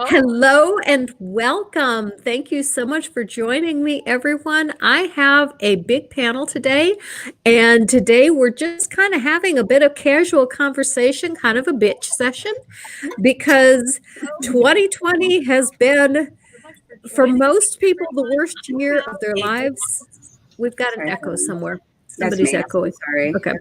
Hello and welcome. Thank you so much for joining me, everyone. I have a big panel today, and today we're just kind of having a bit of casual conversation, kind of a bitch session, because 2020 has been, for most people, the worst year of their lives. We've got an echo somewhere. Somebody's echoing. Sorry. Okay.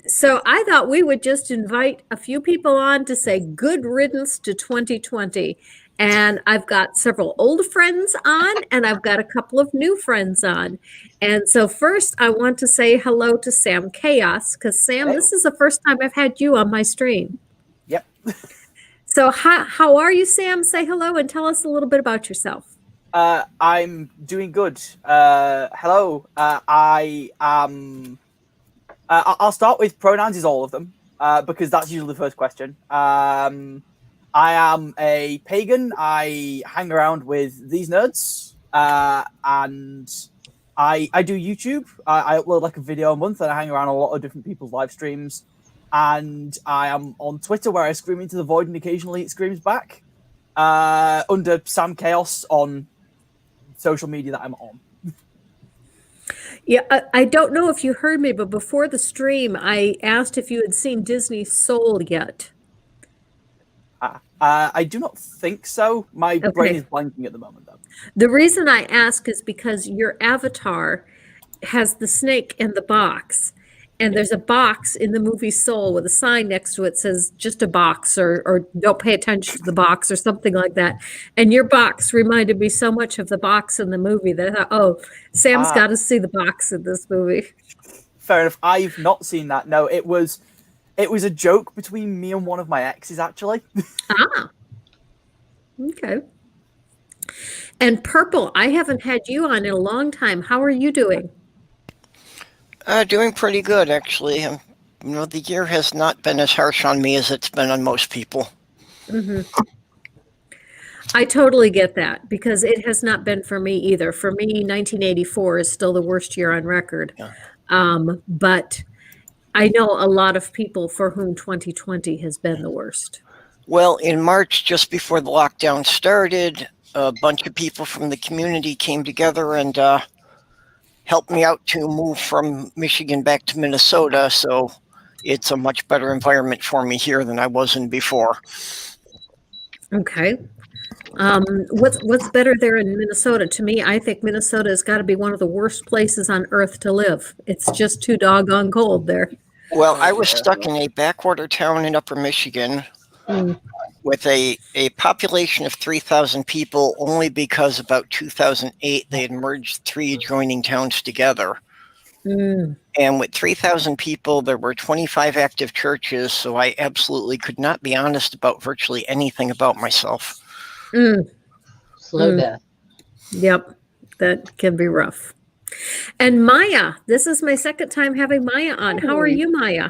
So I thought we would just invite a few people on to say good riddance to 2020. And I've got several old friends on, and I've got a couple of new friends on. And so first, I want to say hello to Sam Chaos, because Sam, this is the first time I've had you on my stream. Yep. So how are you, Sam? Say hello and tell us a little bit about yourself. I'm doing good. Hello. I am... I'll start with pronouns is all of them, because that's usually the first question. I am a pagan. I hang around with these nerds, and I do YouTube. I upload like a video a month, and I hang around a lot of different people's live streams. And I am on Twitter, where I scream into the void, and occasionally it screams back, under Sam Chaos on social media that I'm on. Yeah, I don't know if you heard me, but before the stream, I asked if you had seen Disney Soul yet. I do not think so. My brain is blanking at the moment, though. The reason I ask is because your avatar has the snake in the box. And there's a box in the movie Soul with a sign next to it that says just a box or don't pay attention to the box or something like that. And your box reminded me so much of the box in the movie that I thought, oh, Sam's got to see the box in this movie. Fair enough. I've not seen that. No, it was a joke between me and one of my exes, actually. Okay. And Purple, I haven't had you on in a long time. How are you doing? Doing pretty good, actually. The year has not been as harsh on me as it's been on most people. Mm-hmm. I totally get that, because it has not been for me either. For me, 1984 is still the worst year on record. Yeah. But I know a lot of people for whom 2020 has been the worst. Well, in March, just before the lockdown started, a bunch of people from the community came together and helped me out to move from Michigan back to Minnesota, so it's a much better environment for me here than I was in before. Okay. What's better there in Minnesota? To me, I think Minnesota has got to be one of the worst places on earth to live. It's just too doggone cold there. Well, I was stuck in a backwater town in Upper Michigan with a population of 3,000 people, only because about 2008 they had merged 3 adjoining towns together. And with 3,000 people, there were 25 active churches, so I absolutely could not be honest about virtually anything about myself. Slow death. Yep, that can be rough. And Maya, this is my second time having Maya on. How are you, Maya?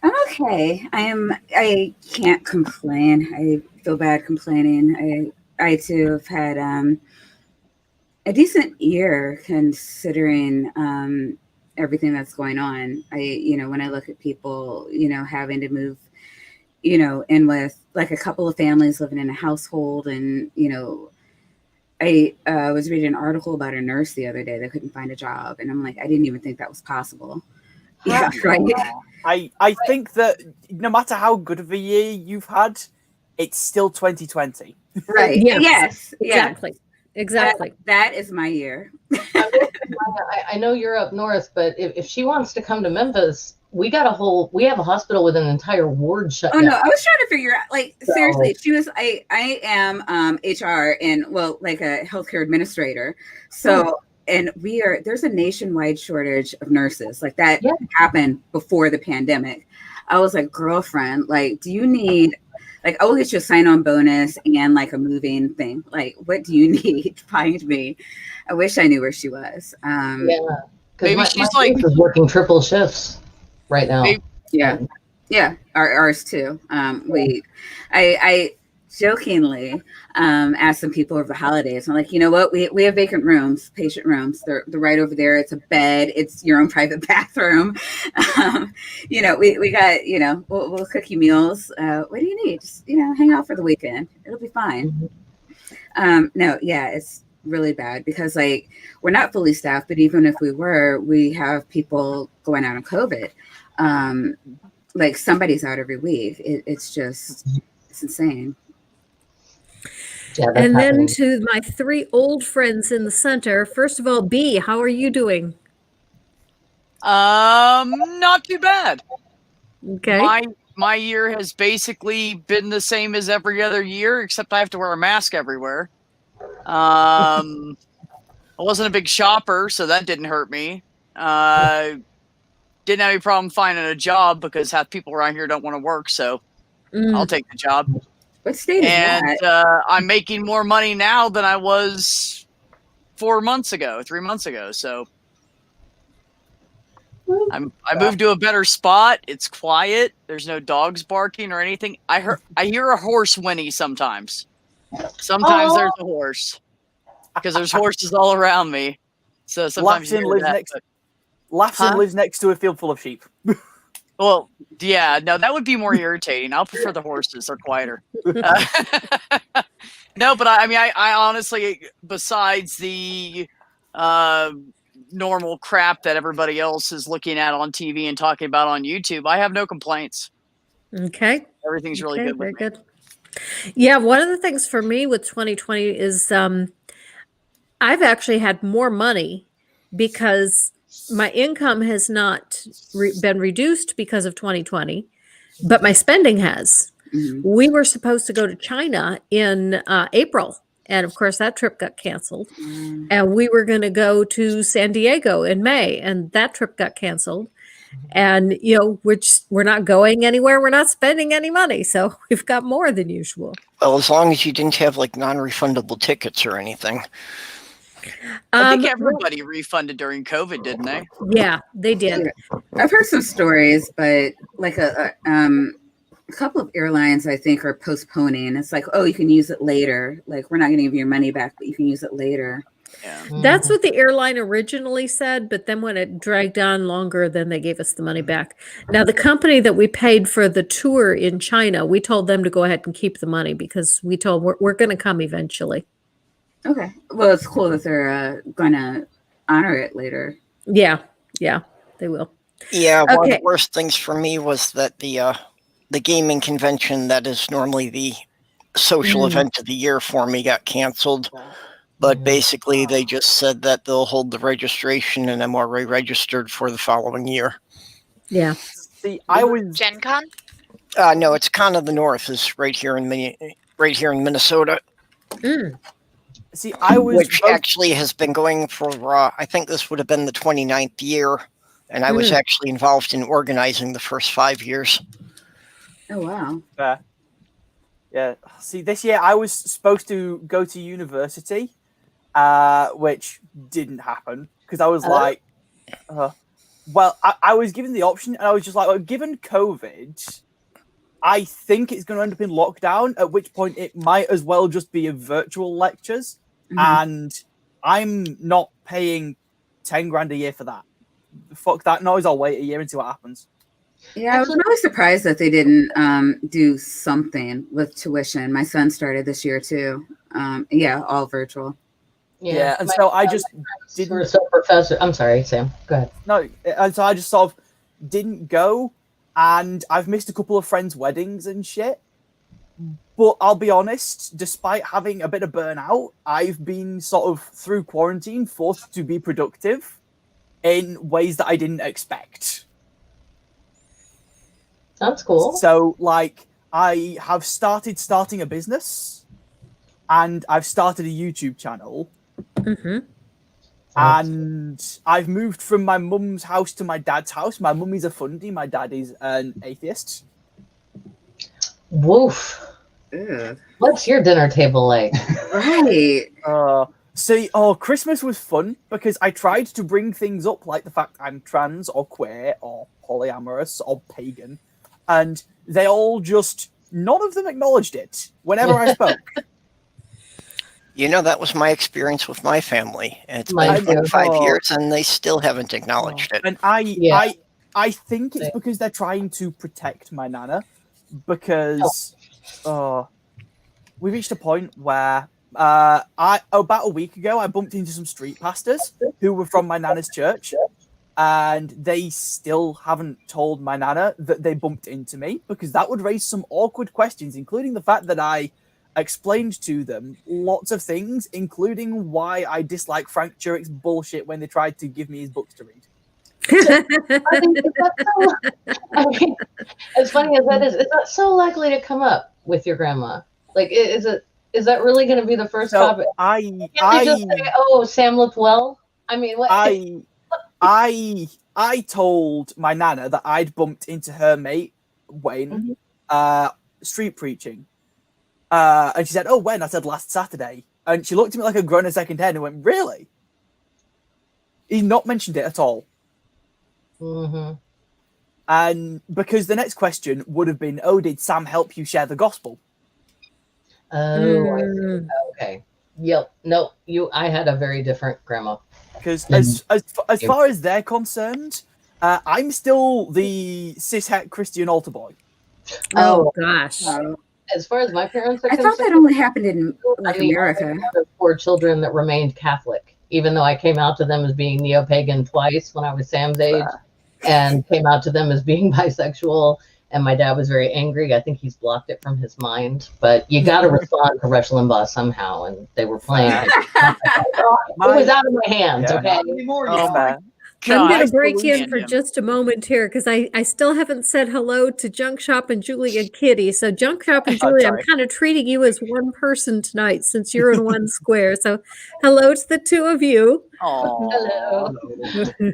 I'm okay. I can't complain. I feel bad complaining. I too have had a decent year considering everything that's going on. When I look at people, having to move, in with like a couple of families living in a household, and I was reading an article about a nurse the other day that couldn't find a job, and I'm like, I didn't even think that was possible. Yeah, right. I think that no matter how good of a year you've had, it's still 2020. Right. Yes. Exactly. That is my year. I know you're up north, but if she wants to come to Memphis, we have a hospital with an entire ward shut down. No, I was trying to figure out, seriously, she was, I am HR and like a healthcare administrator. So, and there's a nationwide shortage of nurses. Like that happened before the pandemic. I was like, girlfriend, do you need, I will get you a sign-on bonus and a moving thing. What do you need? Find me. I wish I knew where she was. Maybe she's working triple shifts right now. Yeah. Ours too. jokingly asked some people over the holidays. I'm like, you know what? We have vacant rooms, patient rooms. They're right over there. It's a bed. It's your own private bathroom. We got, we'll cook you meals. What do you need? Just, hang out for the weekend. It'll be fine. No, yeah, it's really bad because we're not fully staffed, but even if we were, we have people going out on COVID. Somebody's out every week. It's insane. Yeah, And then happening. to my three old friends in the center, first of all, B, how are you doing? Not too bad. Okay. My year has basically been the same as every other year, except I have to wear a mask everywhere. I wasn't a big shopper, so that didn't hurt me. Didn't have any problem finding a job because half people around here don't want to work, so I'll take the job. What state is that? I'm making more money now than I was 3 months ago. So I moved to a better spot. It's quiet. There's no dogs barking or anything. I hear a horse whinny sometimes. Sometimes there's a horse because there's horses all around me. So sometimes Lafton lives next to a field full of sheep. Well, yeah, no, that would be more irritating. I'll prefer the horses; they're quieter. No, but I honestly, besides the normal crap that everybody else is looking at on TV and talking about on YouTube, I have no complaints. Okay. Everything's really good with me. Very good. Yeah, one of the things for me with 2020 is I've actually had more money because my income has not been reduced because of 2020, but my spending has. Mm-hmm. We were supposed to go to China in April, and of course that trip got canceled. Mm-hmm. And we were going to go to San Diego in May, and that trip got canceled. And we're not going anywhere. We're not spending any money, so we've got more than usual. Well, as long as you didn't have non-refundable tickets or anything. I think everybody refunded during COVID, didn't they? Yeah, they did. I've heard some stories, but a couple of airlines, I think, are postponing. It's like, oh, you can use it later. Like, we're not going to give you your money back, but you can use it later. Yeah. That's what the airline originally said, but then when it dragged on longer, then they gave us the money back. Now, the company that we paid for the tour in China, we told them to go ahead and keep the money because we told we're going to come eventually. Okay. Well, it's cool that they're going to honor it later. Yeah, they will. Yeah, one of the worst things for me was that the gaming convention that is normally the social event of the year for me got canceled. But basically, they just said that they'll hold the registration, and I'm already registered for the following year. Yeah. See, I was Gen Con? No, it's Con of the North is right here in Minnesota. See, I was which actually has been going for I think this would have been the 29th year, and I was actually involved in organizing the first 5 years. Oh wow! Yeah. See, this year I was supposed to go to university. Which didn't happen because I was like, well, I was given the option and I was just like, well, given COVID, I think it's going to end up in lockdown, at which point it might as well just be a virtual lectures. And I'm not paying 10 grand a year for that. Fuck that noise. I'll wait a year and see what happens. Yeah, I was really surprised that they didn't do something with tuition. My son started this year too. All virtual. Yeah, and so I just didn't. So professor, I'm sorry, Sam. Go ahead. No, and so I just sort of didn't go, and I've missed a couple of friends' weddings and shit. But I'll be honest, despite having a bit of burnout, I've been sort of through quarantine forced to be productive in ways that I didn't expect. That's cool. So, I have starting a business, and I've started a YouTube channel. And I've moved from my mum's house to my dad's house. My mum is a fundie. My dad is an atheist. Woof. Ugh. What's your dinner table like? Right. Christmas was fun because I tried to bring things up like the fact I'm trans or queer or polyamorous or pagan. And they all just none of them acknowledged it whenever I spoke. You know, that was my experience with my family. And it's Mine been too. 5 years, and they still haven't acknowledged it. And I think it's because they're trying to protect my nana, because we reached a point where about a week ago I bumped into some street pastors who were from my nana's church, and they still haven't told my nana that they bumped into me, because that would raise some awkward questions, including the fact that I explained to them lots of things, including why I dislike Frank Turek's bullshit when they tried to give me his books to read. I mean, as funny as that is, it's not so likely to come up with your grandma. Like, is that really going to be the first topic? I just say, "Oh, Sam looked well." I mean, what? I told my nana that I'd bumped into her mate Wayne, street preaching, and she said, "Oh, when?" I said, "Last Saturday," and she looked at me like a grown a second head and went, "Really?" He's not mentioned it at all. Mm-hmm. And because the next question would have been, "Oh, did Sam help you share the gospel?" Oh, I see. Okay. Yep. No, I had a very different grandma. Because as far as they're concerned, I'm still the cishet Christian altar boy. Oh gosh. As far as my parents are I concerned, thought that only happened in America. I have 4 children that remained Catholic, even though I came out to them as being neo-pagan twice when I was Sam's age, and came out to them as being bisexual. And my dad was very angry. I think he's blocked it from his mind. But you got to respond to Rush Limbaugh somehow, and they were playing. It was out of my hands. Okay. I'm going to break in for just a moment here, because I still haven't said hello to Junkshop and Julie and Kitty. So Junkshop and Julie, I'm kind of treating you as one person tonight, since you're in one square. So hello to the two of you. Hello.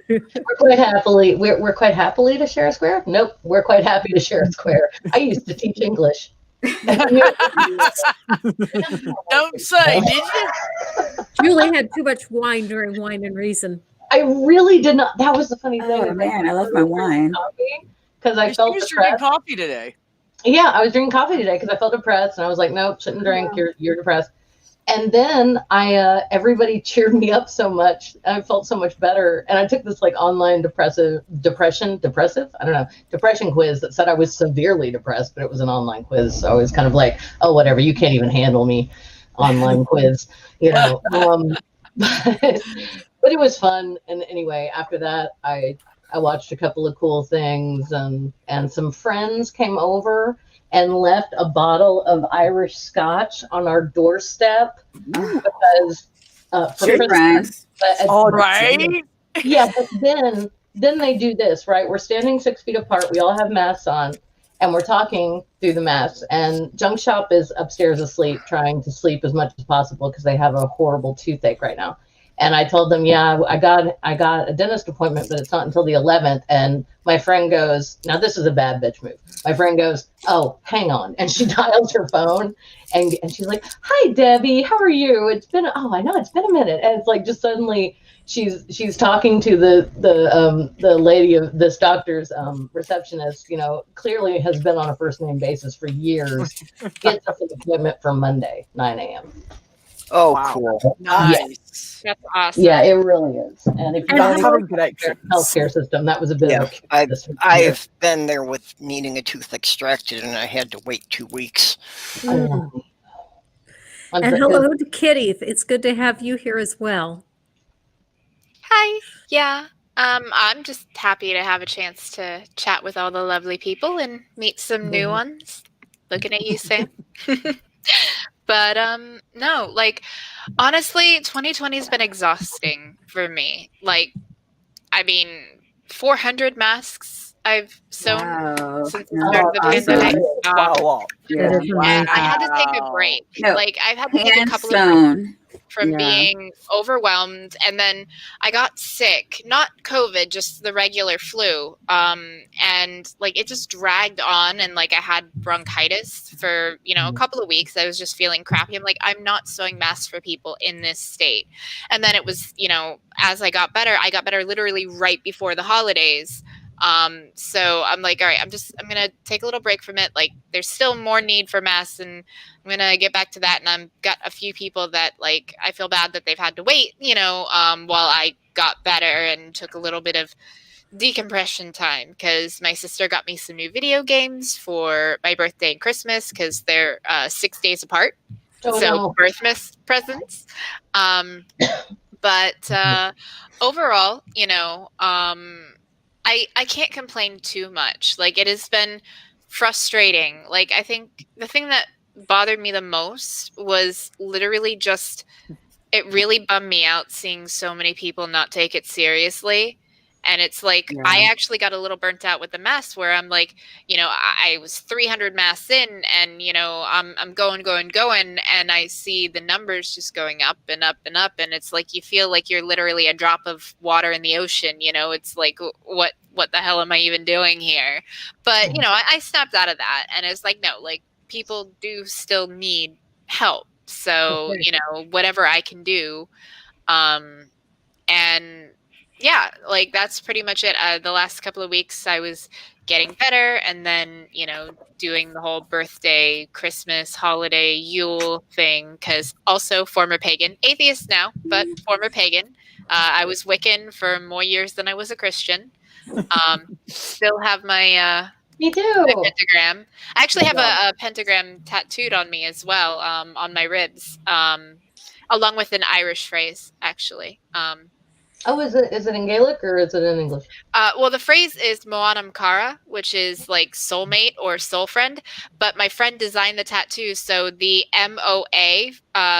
We're quite happily to share a square. Nope, we're quite happy to share a square. I used to teach English. Don't say, did you? Julie had too much wine during Wine and Reason. I really did not. That was the funny thing. Oh man, I love my wine. Because I felt depressed. Drinking coffee today. Yeah, I was drinking coffee today because I felt depressed, and I was like, "Nope, shouldn't drink. You're depressed." And then everybody cheered me up so much. I felt so much better, and I took this like online depression quiz that said I was severely depressed, but it was an online quiz, so I was kind of like, "Oh, whatever. You can't even handle me." Online quiz, you know. But it was fun. And anyway, after that, I watched a couple of cool things, and some friends came over and left a bottle of Irish Scotch on our doorstep because for Christmas. Right? Yeah, but then they do this, right? We're standing 6 feet apart. We all have masks on, and we're talking through the masks. And Junkshop is upstairs asleep, trying to sleep as much as possible because they have a horrible toothache right now. And I told them, yeah, I got a dentist appointment, but it's not until the 11th. And my friend goes, now this is a bad bitch move. My friend goes, oh, hang on. And she dials her phone and she's like, hi, Debbie, how are you? It's been a minute. And it's like, just suddenly she's talking to the lady of this doctor's receptionist, clearly has been on a first name basis for years, gets us an appointment for Monday, 9 a.m. Oh, wow. Cool. Nice. That's awesome. Yeah, it really is. And if you're having healthcare system, that was a bit of I've been there with needing a tooth extracted, and I had to wait 2 weeks. And hello to Kitty. It's good to have you here as well. Hi. Yeah. I'm just happy to have a chance to chat with all the lovely people and meet some new ones. Looking at you, Sam. But no, like, honestly, 2020 has been exhausting for me. Like, I mean, 400 masks I've sewn since the start of the pandemic. And I had to take a break. Like, I've had to take a couple of breaks from being overwhelmed, and then I got sick, not COVID, just the regular flu, and like it just dragged on, and like I had bronchitis for a couple of weeks. I was just feeling crappy. I'm like, I'm not sewing masks for people in this state. And then it was as I got better literally right before the holidays. So I'm like, all right, I'm gonna take a little break from it. Like, there's still more need for masks, and I'm gonna get back to that. And I've got a few people that, like, I feel bad that they've had to wait, while I got better and took a little bit of decompression time, because my sister got me some new video games for my birthday and Christmas, because they're 6 days apart. Oh, So no. birthmas presents. But overall, I can't complain too much. Like, it has been frustrating. Like, I think the thing that bothered me the most was literally just, it really bummed me out seeing so many people not take it seriously. And it's like, Yeah. I actually got a little burnt out with the mass, where I'm like, I was 300 mass in, and, I'm going, and I see the numbers just going up and up and up. And it's like, you feel like you're literally a drop of water in the ocean. It's like, what the hell am I even doing here? But, I snapped out of that, and it's like, no, like, people do still need help. So, whatever I can do. And yeah, like, that's pretty much it. The last couple of weeks I was getting better, and then, doing the whole birthday, Christmas, holiday, Yule thing, because also former pagan, atheist now, but former pagan. I was Wiccan for more years than I was a Christian. Still have my Me too. my pentagram. I actually have a pentagram tattooed on me as well, on my ribs, along with an Irish phrase, actually. Oh, is it in Gaelic or is it in English? Well, the phrase is Moanam Cara, which is like soulmate or soul friend. But my friend designed the tattoo, so the MOA,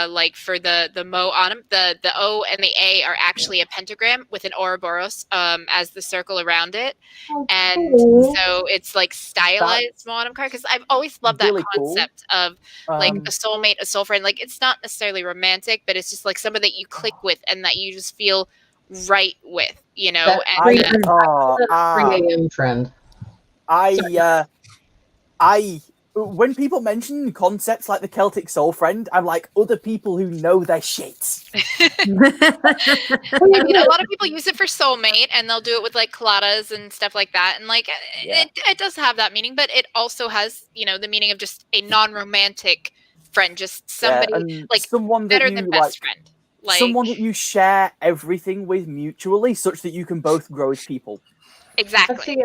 like for the Moanam, the O and the A are actually a pentagram with an Ouroboros as the circle around it, and so it's like stylized Moanam Cara. Because I've always loved that really cool. concept of like a soulmate, a soul friend. Like, it's not necessarily romantic, but it's just like somebody that you click with and that you just feel right with, That and 3 a.m. trend. When people mention concepts like the Celtic soul friend, I'm like, other people who know their shit. I mean, a lot of people use it for soulmate, and they'll do it with like colladas and stuff like that, and like it does have that meaning, but it also has the meaning of just a non-romantic friend, just somebody like someone better that than you best friend. Like, someone that you share everything with mutually, such that you can both grow as people. Exactly.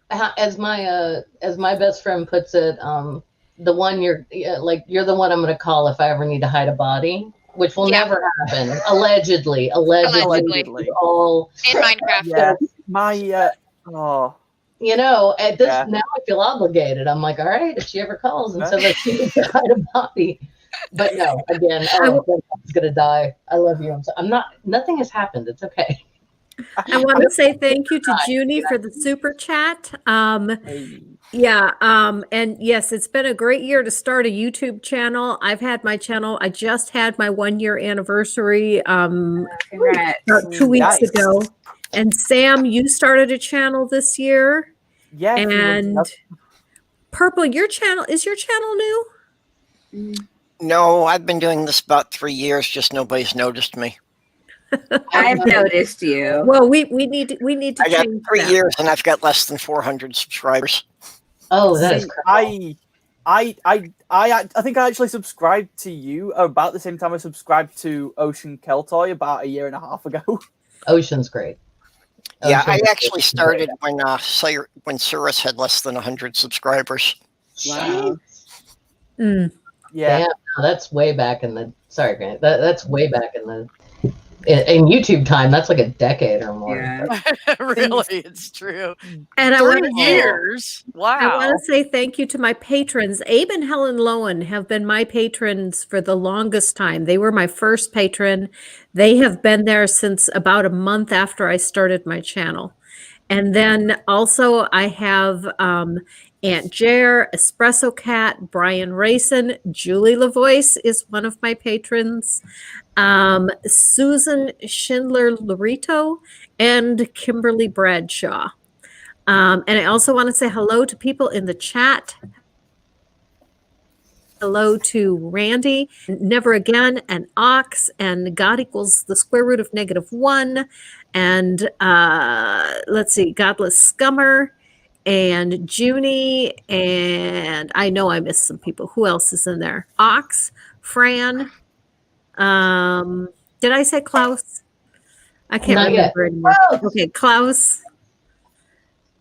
As my best friend puts it, the one you're the one I'm going to call if I ever need to hide a body, which will never happen. Allegedly. All in Minecraft. Yeah, at this now I feel obligated. I'm like, all right, if she ever calls and says I need to hide a body. But no, again, I'm gonna die. I love you. I'm not. Nothing has happened. It's okay. I want to say thank you to Junie for the super chat. Yeah, and yes, it's been a great year to start a YouTube channel. I've had my channel. I just had my 1-year anniversary Congrats. about 2 weeks ago. And Sam, you started a channel this year. Yeah. And Purple, is your channel new? No, I've been doing this about 3 years. Just nobody's noticed me. I've noticed you. Well, we need to I got change 3 that. years, and I've got less than 400 subscribers. Oh, that's I think I actually subscribed to you about the same time I subscribed to Ocean Keltoy about a year and a half ago. Ocean's great. Yeah, I actually started when Cirrus had less than 100 subscribers. Wow. Yeah. Damn, that's way back in the. Sorry, Grant. That's way back in YouTube time. That's like a decade or more. Yeah. Really, it's true. And I 3 want to years. Wow. I want to say thank you to my patrons. Abe and Helen Lowen have been my patrons for the longest time. They were my first patron. They have been there since about a month after I started my channel. And then also I have Aunt Jer, Espresso Cat, Brian Rayson, Julie LaVoice is one of my patrons, Susan Schindler-Larito, and Kimberly Bradshaw. And I also want to say hello to people in the chat. Hello to Randy, Never Again, and Ox, and God equals the square root of -1, and let's see, Godless Scummer, and Junie, and I know I missed some people. Who else is in there? Ox, Fran. Did I say Klaus? I can't Not yet. remember anymore. Klaus! Okay, Klaus.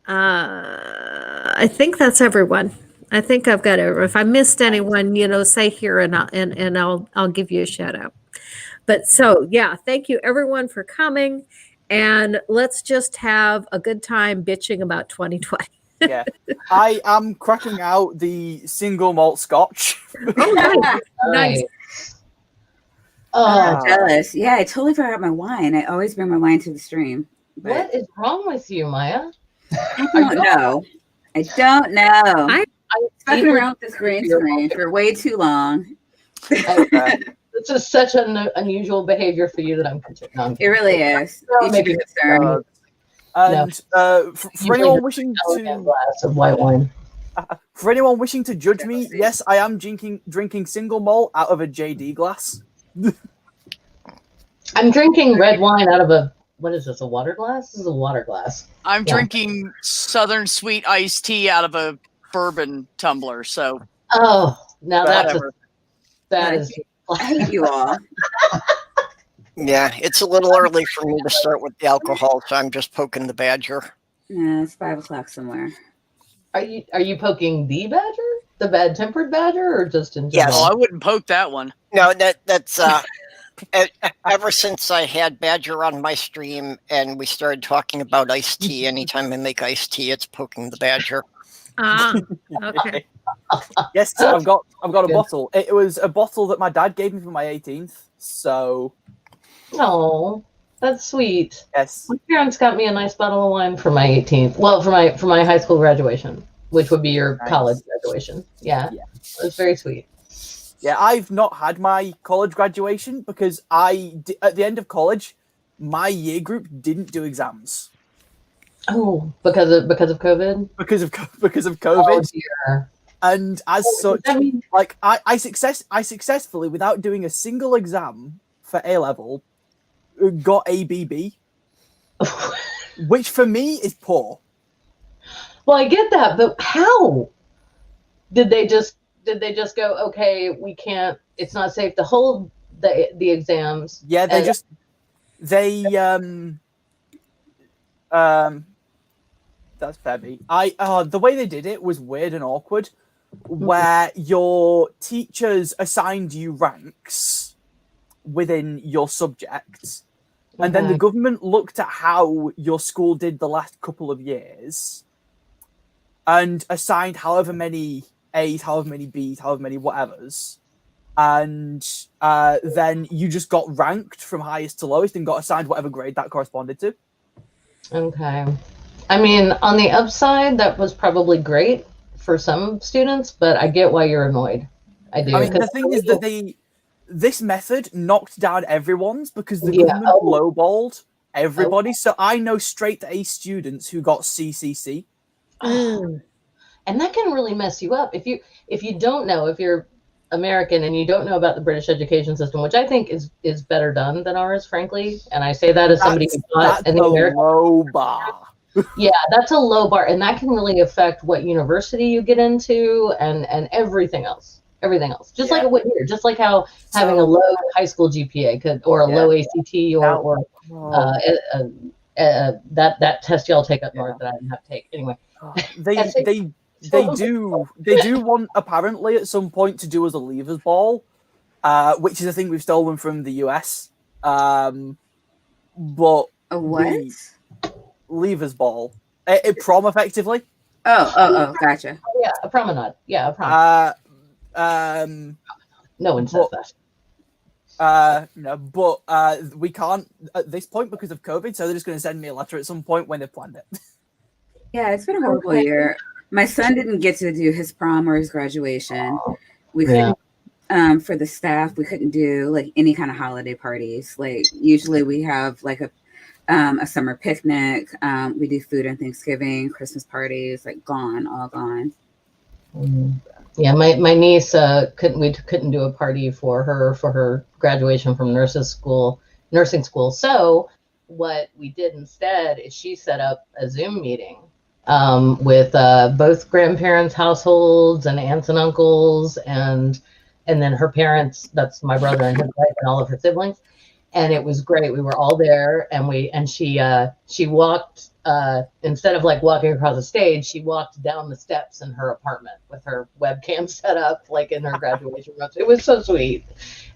I think that's everyone. I think I've got it. If I missed anyone, say here and I'll give you a shout out. But so yeah, thank you everyone for coming, and let's just have a good time bitching about 2020. Yeah, I am cracking out the single malt scotch. Oh, nice. Nice. Oh, Jealous. Yeah, I totally forgot my wine. I always bring my wine to the stream. But what is wrong with you, Maya? I don't know. I don't know. I- I'm fucking around with this green screen for way too long. This is such an unusual behavior for you that I'm concerned. No, I'm It really is. No, You should be concerned. And for anyone wishing a to glass of white wine. for anyone wishing to judge me, yes, I am drinking single malt out of a JD glass. I'm drinking red wine out of a, what is this, a water glass? This is a water glass. I'm drinking Southern Sweet iced tea out of a bourbon tumbler. So Oh, now whatever. that is. I hate you all. Yeah, it's a little early for me to start with the alcohol, so I'm just poking the badger. Yeah, it's 5 o'clock somewhere. Are you poking the badger, the bad-tempered badger, or just in Yes. general? Oh, I wouldn't poke that one. No, that's ever since I had Badger on my stream and we started talking about iced tea. Anytime I make iced tea, it's poking the badger. Okay. Yes, I've got a bottle. It was a bottle that my dad gave me for my 18th. So Oh, that's sweet. yes, My parents got me a nice bottle of wine for my 18th. Well, for my high school graduation, which would be your Nice. college graduation. Yeah, it was very sweet. yeah. I've not had my college graduation because at the end of college, my year group didn't do exams Oh, because of COVID. because of Oh COVID. dear. And as such, I mean, like I successfully, without doing a single exam for A level, got ABB, which for me is poor. well, I get that, but how did they just go? Okay, we can't. It's not safe to hold the exams. Yeah, they that's Febby. The way they did it was weird and awkward, where your teachers assigned you ranks within your subjects, and then the government looked at how your school did the last couple of years and assigned however many A's, however many B's, however many whatevers, and then you just got ranked from highest to lowest and got assigned whatever grade that corresponded to. Okay. I mean, on the upside, that was probably great for some students, but I get why you're annoyed. I do. I mean, the thing is that this method knocked down everyone's because the government lowballed everybody. So I know straight A students who got CCC. And that can really mess you up if you don't know, if you're American and you don't know about the British education system, which I think is better done than ours, frankly. And I say that as somebody who taught in the American low bar. Yeah, that's a low bar, and that can really affect what university you get into and everything else. Everything else, just like it would here, just like how having a low high school GPA could, or a low ACT, or that test y'all take up north that I didn't have to take anyway. They do want apparently at some point to do as a levers ball, which is a thing we've stolen from the US. But A what? Levers ball, a prom effectively. Oh, gotcha. Yeah, a promenade. Yeah, a prom. No one says that. No, but we can't at this point because of COVID, so they're just going to send me a letter at some point when they've planned it. Yeah, it's been a horrible year. My son didn't get to do his prom or his graduation. We couldn't, for the staff, we couldn't do like any kind of holiday parties. Like usually we have like a summer picnic. We do food on Thanksgiving, Christmas parties, like all gone. Yeah, my niece couldn't do a party for her graduation from nursing school. So what we did instead is she set up a Zoom meeting with both grandparents' households and aunts and uncles, and then her parents. That's my brother and his wife and all of her siblings. And it was great. We were all there, and she walked instead of like walking across the stage, she walked down the steps in her apartment with her webcam set up like in her graduation room. It was so sweet.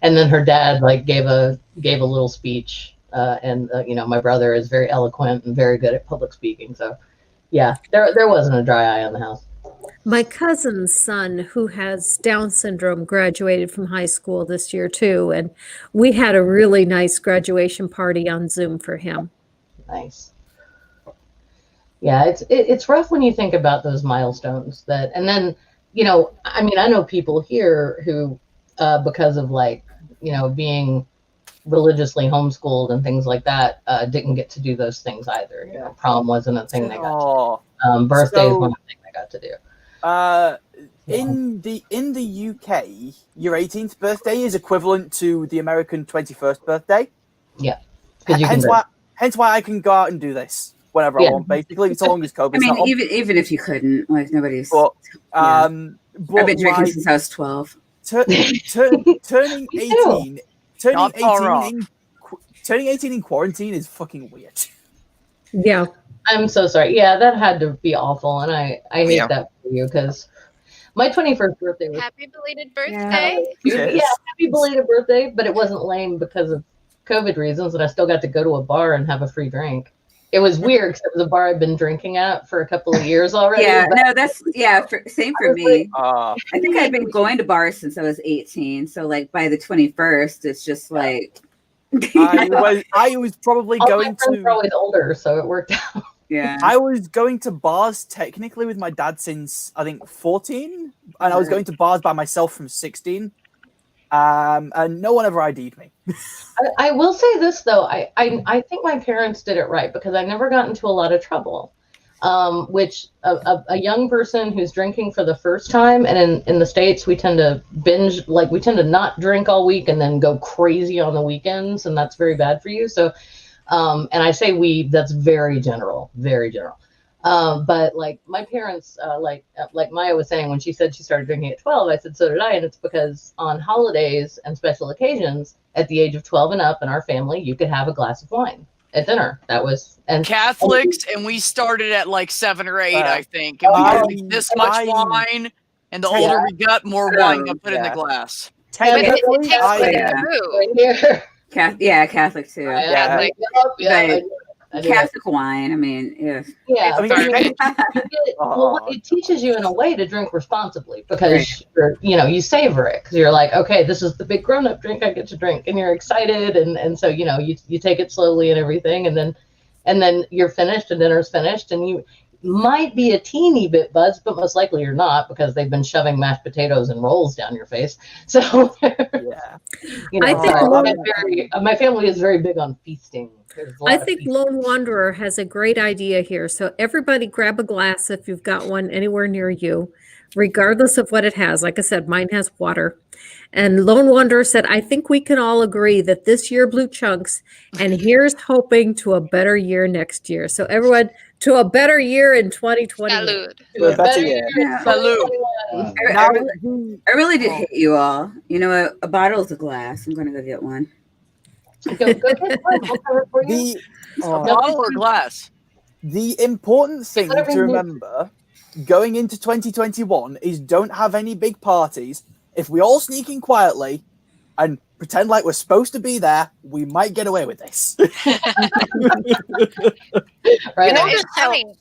And then her dad like gave a little speech. And you know, my brother is very eloquent and very good at public speaking. So yeah, there wasn't a dry eye on the house. My cousin's son, who has Down syndrome, graduated from high school this year too, and we had a really nice graduation party on Zoom for him. Nice. Yeah, it's rough when you think about those milestones and then, you know, I mean, I know people here who, because of like, you know, being religiously homeschooled and things like that, didn't get to do those things either. You know, prom wasn't a thing they got to do. Birthdays weren't a thing they got to do. In the UK, your 18th birthday is equivalent to the American 21st birthday. Yeah. Hence why I can go out and do this whenever I want, basically, so long as COVID. I mean, even if you couldn't, like nobody's. But, I've been drinking since I was 12. Turning 18. Turning 18 in quarantine is fucking weird. Yeah. I'm so sorry. Yeah, that had to be awful, and I hate that for you because my 21st birthday was Happy belated birthday. Yeah, happy belated birthday, but it wasn't lame because of COVID reasons, and I still got to go to a bar and have a free drink. It was weird because it was a bar I've been drinking at for a couple of years already. Same for me. I think I've been going to bars since I was 18, so like by the 21st, it's just like. I was probably going to. We're always older, so it worked out. Yeah, I was going to bars technically with my dad since I think 14, and I was going to bars by myself from 16. And no one ever ID'd me. I will say this though, I think my parents did it right because I never got into a lot of trouble. Which a young person who's drinking for the first time, and in the States we tend to binge, like we tend to not drink all week and then go crazy on the weekends, and that's very bad for you. So and I say we, that's very general. But like my parents, like Maya was saying, when she said she started drinking at 12, I said, so did I. And it's because on holidays and special occasions at the age of 12 and up in our family, you could have a glass of wine at dinner. That was, and Catholics, and we started at like 7 or 8, I think. And we had like this much wine, and the older we got, more wine got put in the glass. It tastes like the Catholic too. Catholic. Catholic wine. I mean, it teaches you in a way to drink responsibly because you savor it because you're like, okay, this is the big grown-up drink I get to drink, and you're excited, and so you take it slowly and everything, and then you're finished and dinner's finished, and you might be a teeny bit buzzed, but most likely you're not because they've been shoving mashed potatoes and rolls down your face. So I think my family is very big on feasting. I think Lone Wanderer has a great idea here. So everybody grab a glass if you've got one anywhere near you, regardless of what it has. Like I said, mine has water. And Lone Wanderer said, I think we can all agree that this year blew chunks, and here's hoping to a better year next year. So everyone, to a better year in 2020. Salud. To a better year. Salud. I really did hate you all. You know, a bottle's a glass. I'm going to go get one. Go get one. We'll cover it for you. A bottle or glass? The important thing to remember going into 2021 is don't have any big parties. If we all sneak in quietly and pretend like we're supposed to be there, we might get away with this. Right. It's coming.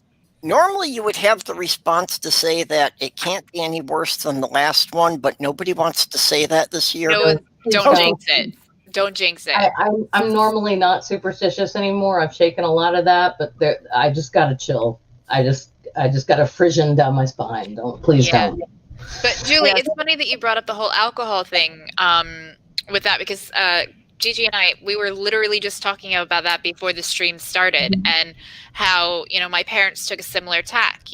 Normally you would have the response to say that it can't be any worse than the last one, but nobody wants to say that this year. No, don't jinx it. Don't jinx it. I'm normally not superstitious anymore. I've shaken a lot of that, but I just gotta chill. I just got a frisson down my spine. Don't. But Julie, it's funny that you brought up the whole alcohol thing with that because Gigi and I, we were literally just talking about that before the stream started, and how, my parents took a similar tack.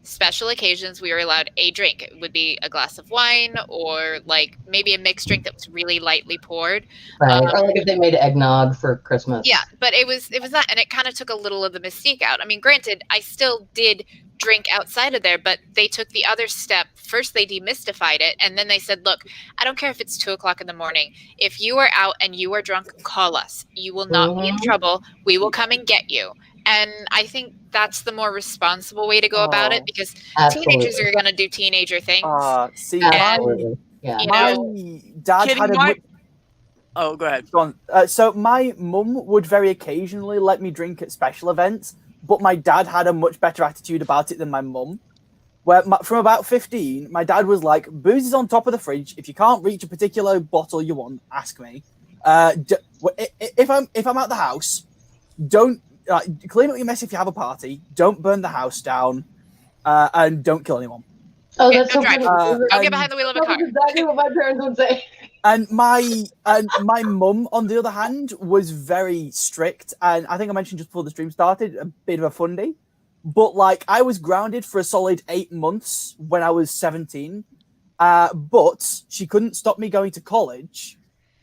Special occasions, we were allowed a drink. It would be a glass of wine, or like maybe a mixed drink that was really lightly poured. Right. Or like if they made eggnog for Christmas. Yeah, but it was that, and it kind of took a little of the mystique out. I mean, granted, I still did drink outside of there, but they took the other step. First, they demystified it, and then they said, look, I don't care if it's 2:00 in the morning. If you are out and you are drunk, call us. You will not be in trouble. We will come and get you. And I think that's the more responsible way to go about it, because teenagers are going to do teenager things. See, Absolutely. my dad had a... Oh, go ahead. Go on. So my mum would very occasionally let me drink at special events, but my dad had a much better attitude about it than my mum. Where from about 15, my dad was like, booze is on top of the fridge. If you can't reach a particular bottle you want, ask me. If I'm at the house, don't clean up your mess if you have a party. Don't burn the house down, and don't kill anyone. Oh, that's so drive. funny. Don't get behind the wheel of a car. That's exactly what my parents would say. And my mum, on the other hand, was very strict. And I think I mentioned just before the stream started, a bit of a fundy. But like, I was grounded for a solid 8 months when I was 17. But she couldn't stop me going to college.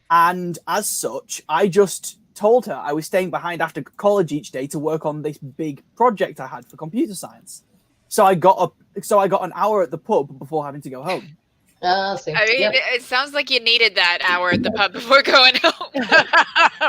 And as such, I just told her I was staying behind after college each day to work on this big project I had for computer science. So I got an hour at the pub before having to go home. I mean, it sounds like you needed that hour at the pub before going home.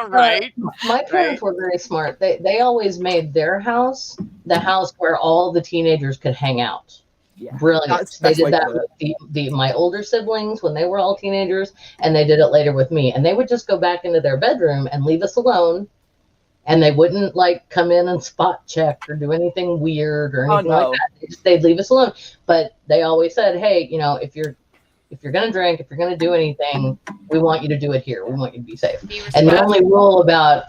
Right. My parents were very smart. They always made their house the house where all the teenagers could hang out. Yeah. Brilliant. They did that with my older siblings when they were all teenagers, and they did it later with me. And they would just go back into their bedroom and leave us alone. And they wouldn't like come in and spot check or do anything weird or anything like that. They'd leave us alone. But they always said, hey, if you're going to drink, if you're going to do anything, we want you to do it here. We want you to be safe. And the only rule about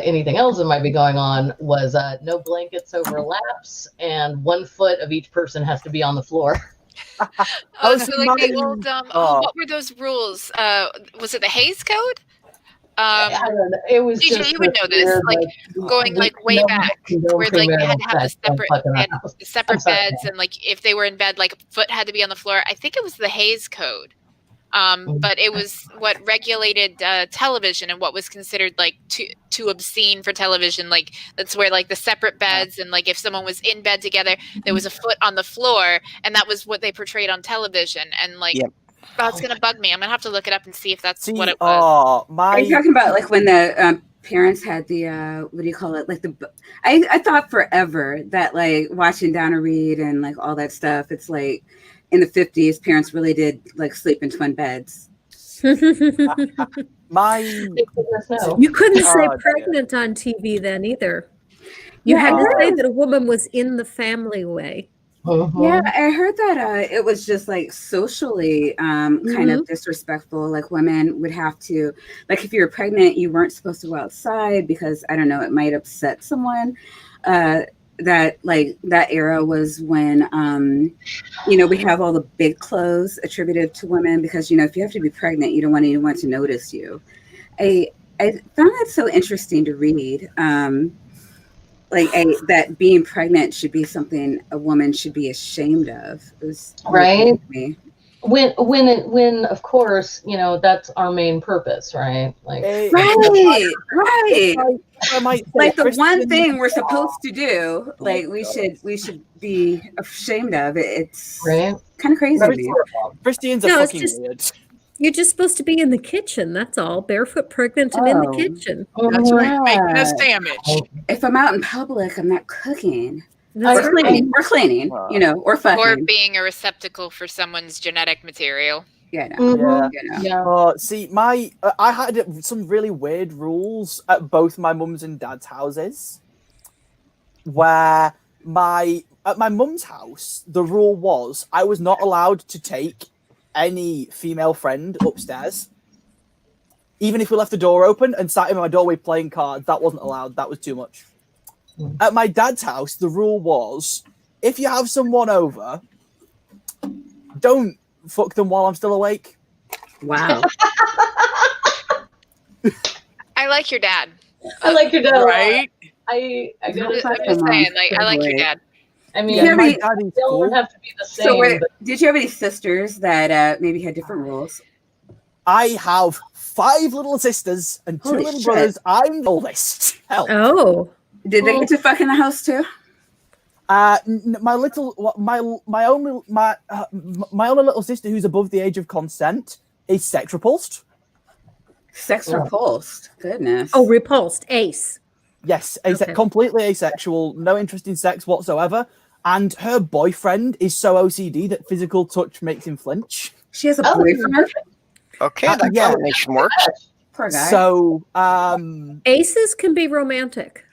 anything else that might be going on was no blankets over laps, and 1 foot of each person has to be on the floor. So like the old, what were those rules? Was it the Haze Code? I don't know. It was DJ, you would know this, going way back, where like they had to have the separate beds, and like if they were in bed, like a foot had to be on the floor. I think it was the Haze Code, but it was what regulated television and what was considered like too obscene for television. Like that's where like the separate beds, and like if someone was in bed together, there was a foot on the floor, and that was what they portrayed on television. And like. Yep. Oh, it's gonna bug me. I'm gonna have to look it up and see if that's what it was. Are you talking about like when the parents had the what do you call it? Like I thought forever that like watching Donna Reed and like all that stuff. It's like in the 50s, parents really did like sleep in twin beds. You couldn't say pregnant on TV then either. You had to say that a woman was in the family way. Yeah, I heard that it was just like socially kind of disrespectful. Like women would have to, like if you were pregnant, you weren't supposed to go outside because I don't know, it might upset someone. That like that era was when we have all the big clothes attributed to women because if you have to be pregnant, you don't want anyone to notice you. I found that so interesting to read. That being pregnant should be something a woman should be ashamed of. It was right. When of course, that's our main purpose, right? Like right. Like the one thing we're supposed to do, like we should be ashamed of. It's kind of crazy. Christians are fucking weird. You're just supposed to be in the kitchen. That's all. Barefoot, pregnant, and in the kitchen. That's right. Making a sandwich. If I'm out in public, I'm not cooking. We're cleaning, or fucking. Or being a receptacle for someone's genetic material. Yeah. See, I had some really weird rules at both my mum's and dad's houses. Where at my mum's house, the rule was I was not allowed to take any female friend upstairs. Even if we left the door open and sat in my doorway playing cards, that wasn't allowed. That was too much. At my dad's house, the rule was if you have someone over, don't fuck them while I'm still awake. Wow. I like your dad. I like your dad. Right? I I'm gotta just say, saying, like, I like your dad. I mean, Yeah, my my dad is they all cool. have to be the same. So, but did you have any sisters that maybe had different rules? I have 5 little sisters and 2 Holy little shit. brothers. I'm the oldest. Hell. Oh, Did they get to fuck in the house too? My only little sister who's above the age of consent is sex repulsed. Sex repulsed. Goodness. oh, repulsed, ace. Yes, Okay. completely asexual, no interest in sex whatsoever. And her boyfriend is so OCD that physical touch makes him flinch. She has a Oh, boyfriend. Okay, that yeah. combination works. Poor guy. So, Aces can be romantic.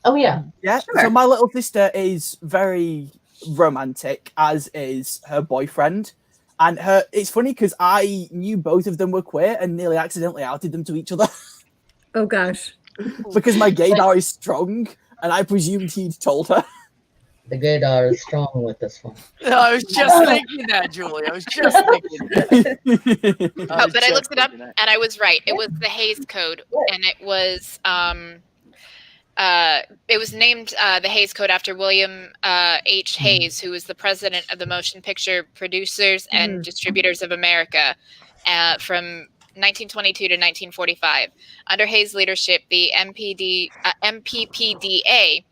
oh yeah, yeah. Sure. So my little sister is very romantic, as is her boyfriend. And it's funny because I knew both of them were queer and nearly accidentally outed them to each other Oh gosh. because my gaydar is strong, and I presumed he'd told her. the gaydar is strong with this one. I was just thinking that, Julie. I was just thinking that. Oh, but I looked it up and I was right. It was the Haze Code, and it was named the Haze Code after William H. Haze, who was the president of the Motion Picture Producers and Distributors of America from 1922 to 1945. Under Hays' leadership, the MPPDA,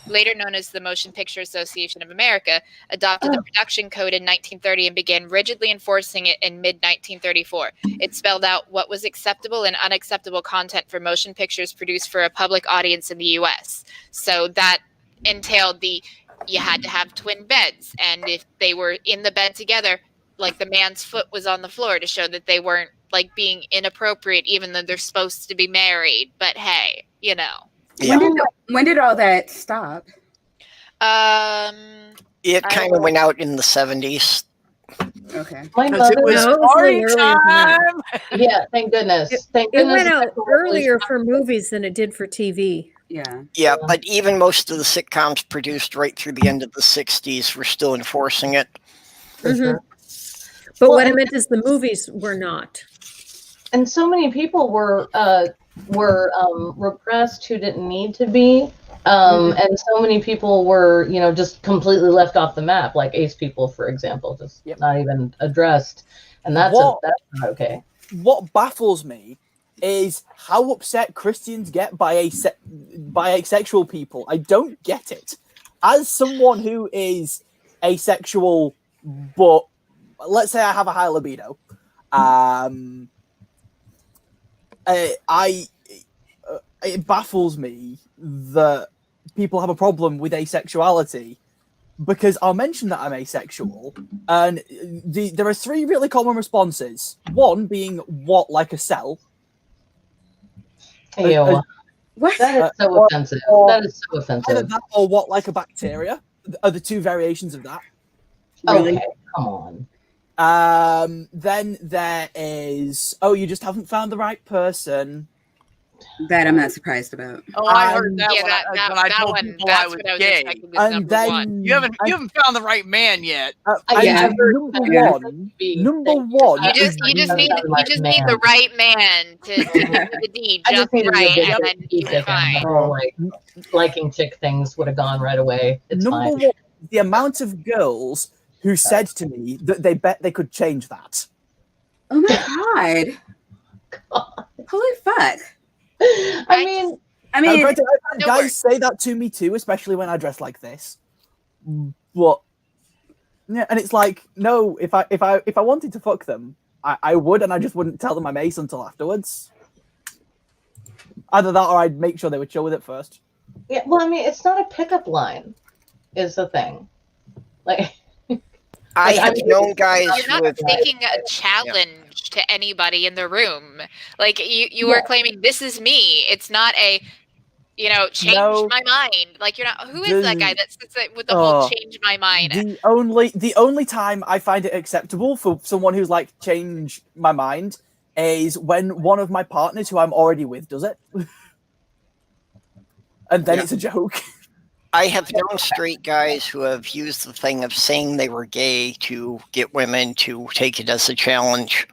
later known as the Motion Picture Association of America, adopted the production code in 1930 and began rigidly enforcing it in mid-1934. It spelled out what was acceptable and unacceptable content for motion pictures produced for a public audience in the U.S. So that entailed you had to have twin beds, and if they were in the bed together, like the man's foot was on the floor to show that they weren't like being inappropriate, even though they're supposed to be married. But hey, you know. Yeah. When did all that stop? It kind of went out in the 70s. Okay. My Because it mother, was No, it was a party little earlier than that. time. yeah, thank goodness. Thank It goodness. went out it's not really earlier for movies than it did for TV. Yeah. Yeah, but even most of the sitcoms produced right through the end of the 60s were still enforcing it. for Mhm. sure. But Well, what I and- meant is the movies were not. And so many people were repressed who didn't need to be. And so many people were, just completely left off the map, like ace people, for example, just not even addressed. And that's not okay. What baffles me is how upset Christians get by asexual people. I don't get it. As someone who is asexual, but let's say I have a high libido, it baffles me that people have a problem with asexuality, because I'll mention that I'm asexual, and there are 3 really common responses. One being, what, like a cell? Ew. What? That is so offensive. That is so Either offensive. that or what, like a bacteria, are the 2 variations of that. Really? Okay, come on. Then there is, oh, you just haven't found the right person. That I'm not surprised about. Oh, I heard that Yeah, when I told one. people That's I was what I was gay. expecting. This And number then one. You haven't found the right man yet. Yeah, I've heard number that. one, Be- number thank you. one. You just I need found the right the right man to do the deed I just just needed right, a and good then feedback, you're and fine. the whole liking chick things would have gone right away. It's Number fine. one, the amount of girls who said to me that they bet they could change that. Oh my god. Holy fuck. I mean, I mean, Granted, I've had No guys worries. say that to me too, especially when I dress like this. But yeah, and it's like, no, if I wanted to fuck them, I would, and I just wouldn't tell them I'm ace until afterwards. Either that, or I'd make sure they were chill with it first. yeah. Well, I mean, it's not a pickup line, is the thing. Like, I Like, I have mean, known guys You're who not have taking a challenge to anybody in the room. Like you are claiming this is me. It's not a, change No. my mind. Like you're not. Who is that guy that sits with the Oh. whole change my mind? The only time I find it acceptable for someone who's like change my mind is when one of my partners who I'm already with does it, and then Yeah. it's a joke. I have known straight guys who have used the thing of saying they were gay to get women to take it as a challenge.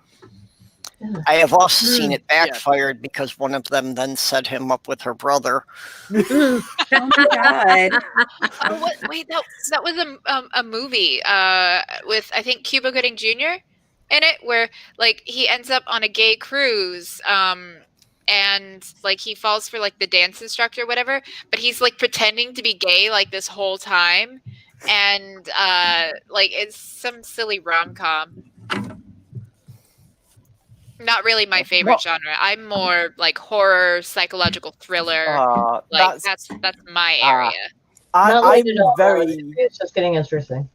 I have also seen it backfired because one of them then set him up with her brother. Oh my God. Oh, wait, that was a movie with, I think, Cuba Gooding Jr. in it, where like he ends up on a gay cruise, and like he falls for like the dance instructor or whatever, but he's like pretending to be gay like this whole time, and like it's some silly rom-com. Not really my favorite genre. I'm more like horror, psychological thriller. Like that's my area. I'm very. It's just getting interesting.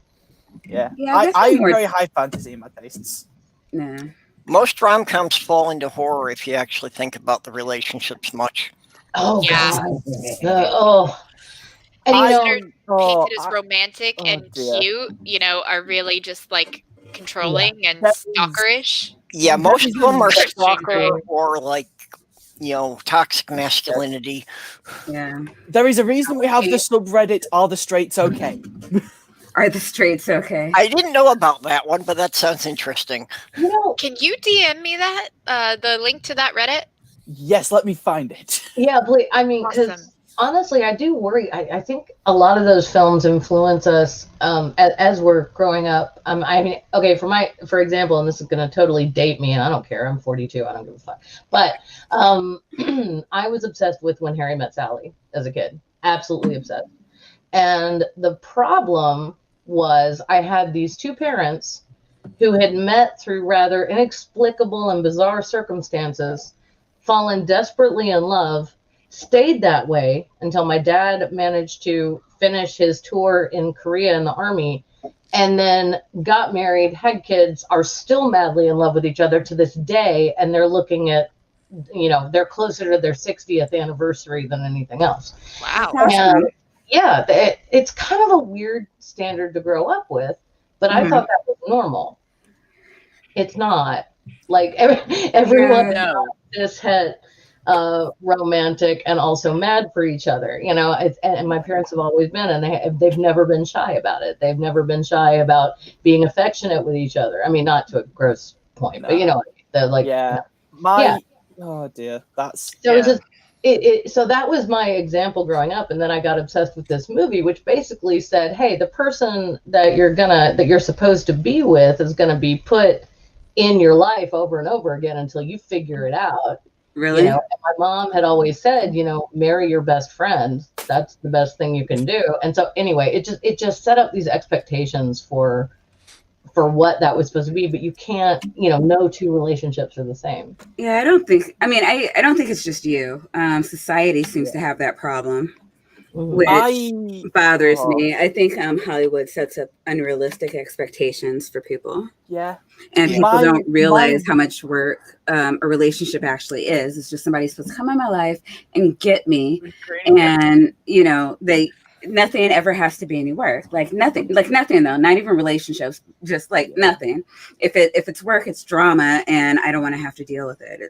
Yeah, Yeah, I'm very high fantasy in my tastes. Nah. Most rom-coms fall into horror if you actually think about the relationships much. Oh Yeah. God. And painted as romantic and cute, are really just like controlling and stalkerish. Yeah, most of them are stalker or like, toxic masculinity. Yeah. There is a reason we have the subreddit, Are the Straights Okay? Are the Straights okay? I didn't know about that one, but that sounds interesting. Can you DM me that? The link to that Reddit? Yes, let me find it. Yeah, please. I mean, because honestly, I do worry. I think a lot of those films influence us as we're growing up. I mean, okay, for example, and this is going to totally date me, and I don't care. I'm 42. I don't give a fuck. But I was obsessed with When Harry Met Sally as a kid. Absolutely obsessed. And the problem was I had these two parents who had met through rather inexplicable and bizarre circumstances, fallen desperately in love, stayed that way until my dad managed to finish his tour in Korea in the army, and then got married, had kids, are still madly in love with each other to this day. And they're looking at, they're closer to their 60th anniversary than anything else. Wow. And yeah, it's kind of a weird standard to grow up with, but I thought that was normal. It's not. Like everyone this had romantic and also mad for each other, and my parents have always been, and they've never been shy about it. They've never been shy about being affectionate with each other. I mean, not to a gross point, but oh dear, that's so it's just so that was my example growing up, and then I got obsessed with this movie, which basically said, hey, the person that you're supposed to be with is gonna be put in your life over and over again until you figure it out. Really? And my mom had always said, marry your best friend. That's the best thing you can do. And so anyway, it just set up these expectations for what that was supposed to be, but you can't, no two relationships are the same. Yeah, I don't think it's just you. Society seems to have that problem, which bothers me. I think Hollywood sets up unrealistic expectations for people. Yeah. And people don't realize how much work a relationship actually is. It's just somebody's supposed to come in my life and get me. And, nothing ever has to be any work. Like nothing though, not even relationships, just like nothing. If it's work, it's drama, and I don't want to have to deal with it.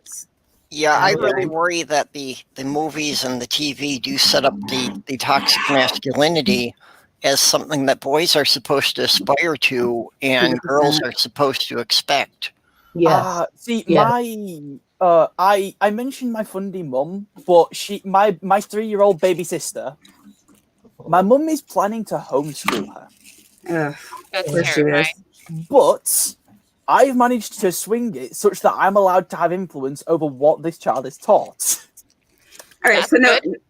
I really worry that the movies and the TV do set up the toxic masculinity as something that boys are supposed to aspire to and girls are supposed to expect. Yeah. I mentioned my fundy mum, but my 3-year-old baby sister, my mum is planning to homeschool her. That's terrifying. But I've managed to swing it such that I'm allowed to have influence over what this child is taught. All right, so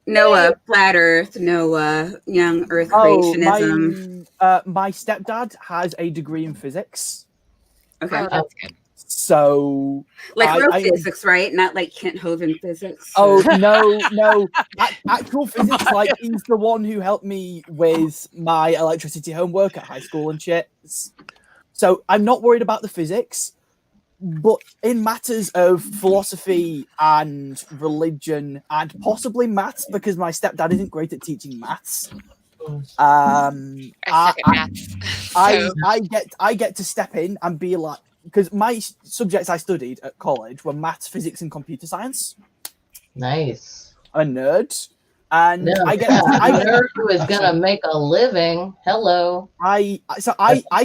no flat Earth, no young Earth creationism. My stepdad has a degree in physics. Okay, that's good. So real physics, right? Not like Kent Hovind physics. Oh no! Actual physics. Like he's the one who helped me with my electricity homework at high school and shit. So I'm not worried about the physics, but in matters of philosophy and religion and possibly maths, because my stepdad isn't great at teaching maths. I get to step in and be like, because my subjects I studied at college were maths, physics, and computer science. Nice. I'm a nerd. And I get nerd who is gonna make a living. Hello. I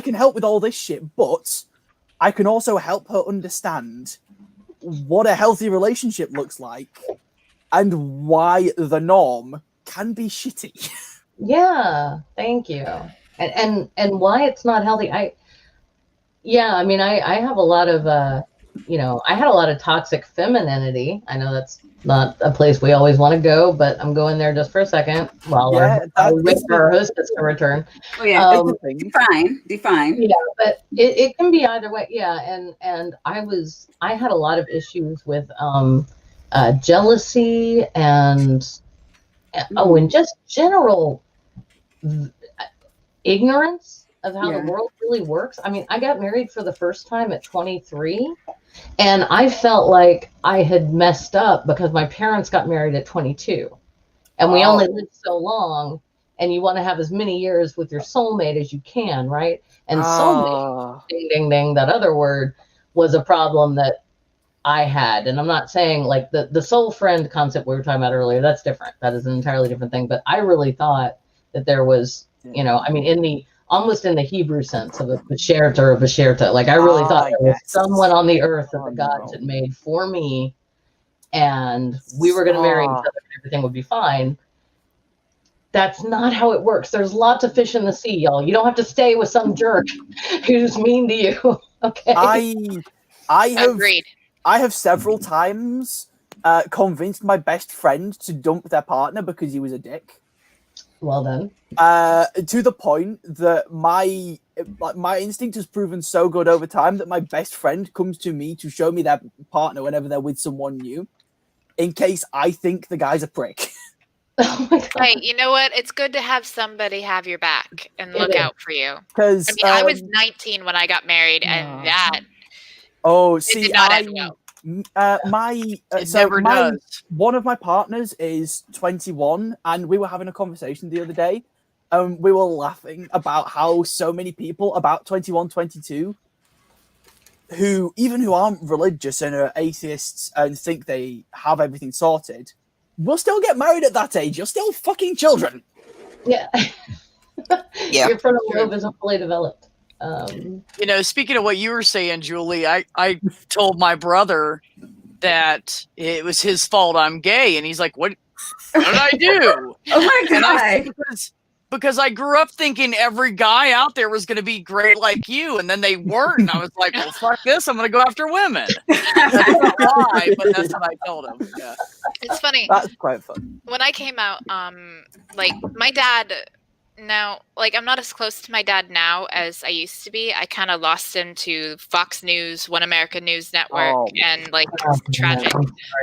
can help with all this shit, but I can also help her understand what a healthy relationship looks like and why the norm can be shitty. Yeah, thank you. And why it's not healthy. I mean, I have a lot of I had a lot of toxic femininity. I know that's not a place we always want to go, but I'm going there just for a second while we wait for our hostess to return. Oh yeah, define. Yeah, but it can be either way. Yeah, and I had a lot of issues with jealousy and just general ignorance of how the world really works. I mean, I got married for the first time at 23, and I felt like I had messed up because my parents got married at 22, and we only lived so long, and you want to have as many years with your soulmate as you can, right? And soulmate, ding, ding, ding, that other word, was a problem that I had. And I'm not saying like the soul friend concept we were talking about earlier, that's different. That is an entirely different thing. But I really thought that there was, I mean, almost in the Hebrew sense of a Basherta or a Basherta. Like I really thought there was someone on the earth that the gods had made for me, and we were going to marry each other and everything would be fine. That's not how it works. There's lots of fish in the sea, y'all. You don't have to stay with some jerk who's mean to you. Okay. I have several times convinced my best friend to dump their partner because he was a dick. Well then. To the point that my instinct has proven so good over time that my best friend comes to me to show me their partner whenever they're with someone new, in case I think the guy's a prick. Oh my God. Hey, you know what? It's good to have somebody have your back and look out for you. Because I was 19 when I got married, and that did not end well. One of my partners is 21, and we were having a conversation the other day, and we were laughing about how so many people about 21, 22 who aren't religious and are atheists and think they have everything sorted will still get married at that age. You're still fucking children. Yeah. Yeah. Your frontal lobe isn't fully developed. Speaking of what you were saying, Julie, I told my brother that it was his fault I'm gay, and he's like, what did I do? Oh my God. And I said, because I grew up thinking every guy out there was going to be great like you, and then they weren't. And I was like, well, fuck this. I'm going to go after women. That's not why, but that's what I told him. Yeah. It's funny. That's quite fun. When I came out, like my dad, now, like I'm not as close to my dad now as I used to be. I kind of lost him to Fox News, One American News Network, and like tragic.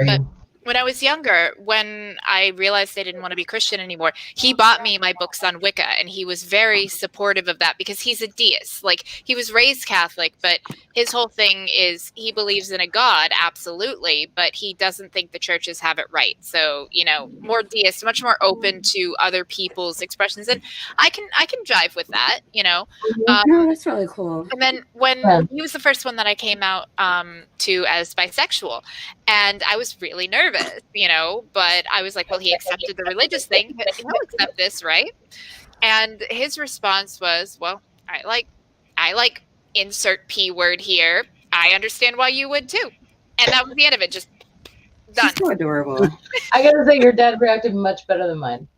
But when I was younger, when I realized I didn't want to be Christian anymore, he bought me my books on Wicca, and he was very supportive of that because he's a deist. Like, he was raised Catholic, but his whole thing is he believes in a God, absolutely, but he doesn't think the churches have it right. So, more deist, much more open to other people's expressions, and I can jive with that, No, that's really cool. And then when he was the first one that I came out to as bisexual, and I was really nervous, but I was like, well, he accepted the religious thing, but he'll accept this, right? And his response was, well, I like insert P word here. I understand why you would too. And that was the end of it. Just done. She's so adorable. I gotta say, your dad reacted much better than mine.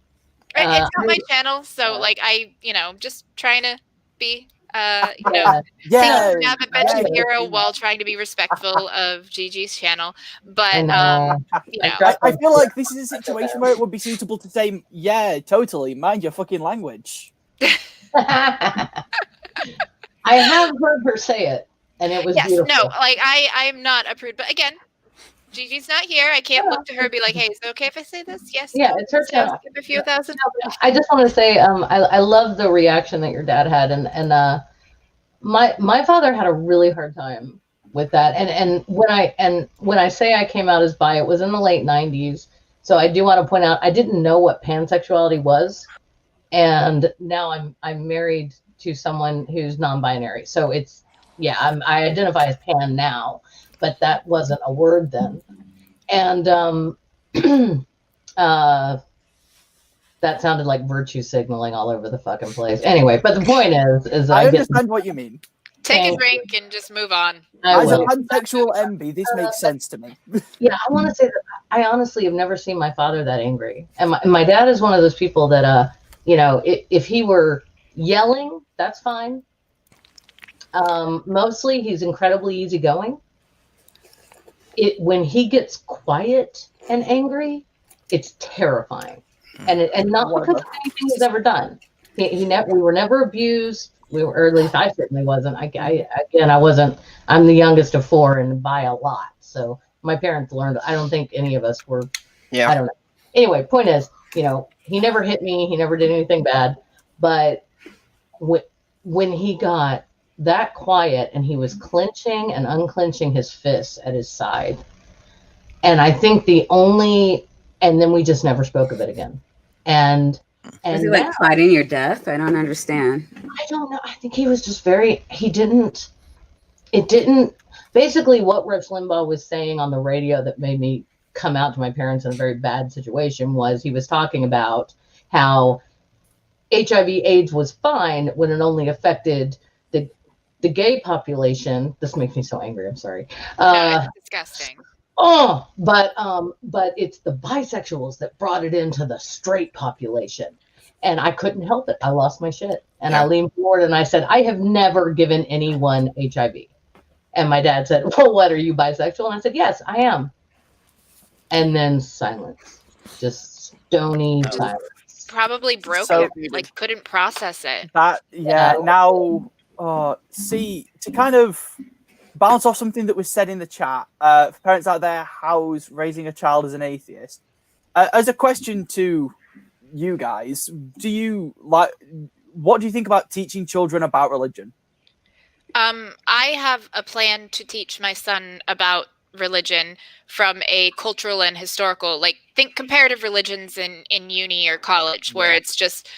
It's not my channel, so like I, just trying to be have a bench hero while trying to be respectful of Gigi's channel. But I feel like this is a situation where it would be suitable to say, yeah, totally, mind your fucking language. I have heard her say it, and it was beautiful. No, like I'm not a prude, but again, Gigi's not here. I can't look to her and be like, hey, is it okay if I say this? Yes. Yeah, it's her channel. A few thousand. I just want to say, I love the reaction that your dad had, and my father had a really hard time with that. And when I say I came out as bi, it was in the late 90s. So I do want to point out I didn't know what pansexuality was, and now I'm married to someone who's non-binary. So it's I identify as pan now, but that wasn't a word then. And that sounded like virtue signaling all over the fucking place. Anyway, but the point is I understand what you mean. Take Thank a drink and just move on. As a will. pansexual MB, this makes sense to me. Yeah, I want to say that I honestly have never seen my father that angry. And my dad is one of those people that, if he were yelling, that's fine. Mostly he's incredibly easygoing. When he gets quiet and angry, it's terrifying. And not because of anything he's ever done. We were never abused. Or at least I certainly wasn't. I wasn't. I'm the youngest of 4 and by a lot. So my parents learned. I don't think any of us were. Yeah. I don't know. Anyway, point is, he never hit me. He never did anything bad. But when he got that quiet and he was clenching and unclenching his fists at his side, and I think and then we just never spoke of it again. And Is he like fighting your death? I don't understand. I don't know. I think he was just basically what Rush Limbaugh was saying on the radio that made me come out to my parents in a very bad situation was he was talking about how HIV/AIDS was fine when it only affected the gay population. This makes me so angry. I'm sorry. No, it's disgusting. But it's the bisexuals that brought it into the straight population. And I couldn't help it. I lost my shit. And I leaned forward and I said, I have never given anyone HIV. And my dad said, well, what, are you bisexual? And I said, yes, I am. And then silence. Just stony silence. Probably broke So- it. Like, couldn't process it. Now, see, to kind of bounce off something that was said in the chat, for parents out there, how's raising a child as an atheist? As a question to you guys, what do you think about teaching children about religion? I have a plan to teach my son about religion from a cultural and historical, like, think comparative religions in uni or college, where it's just,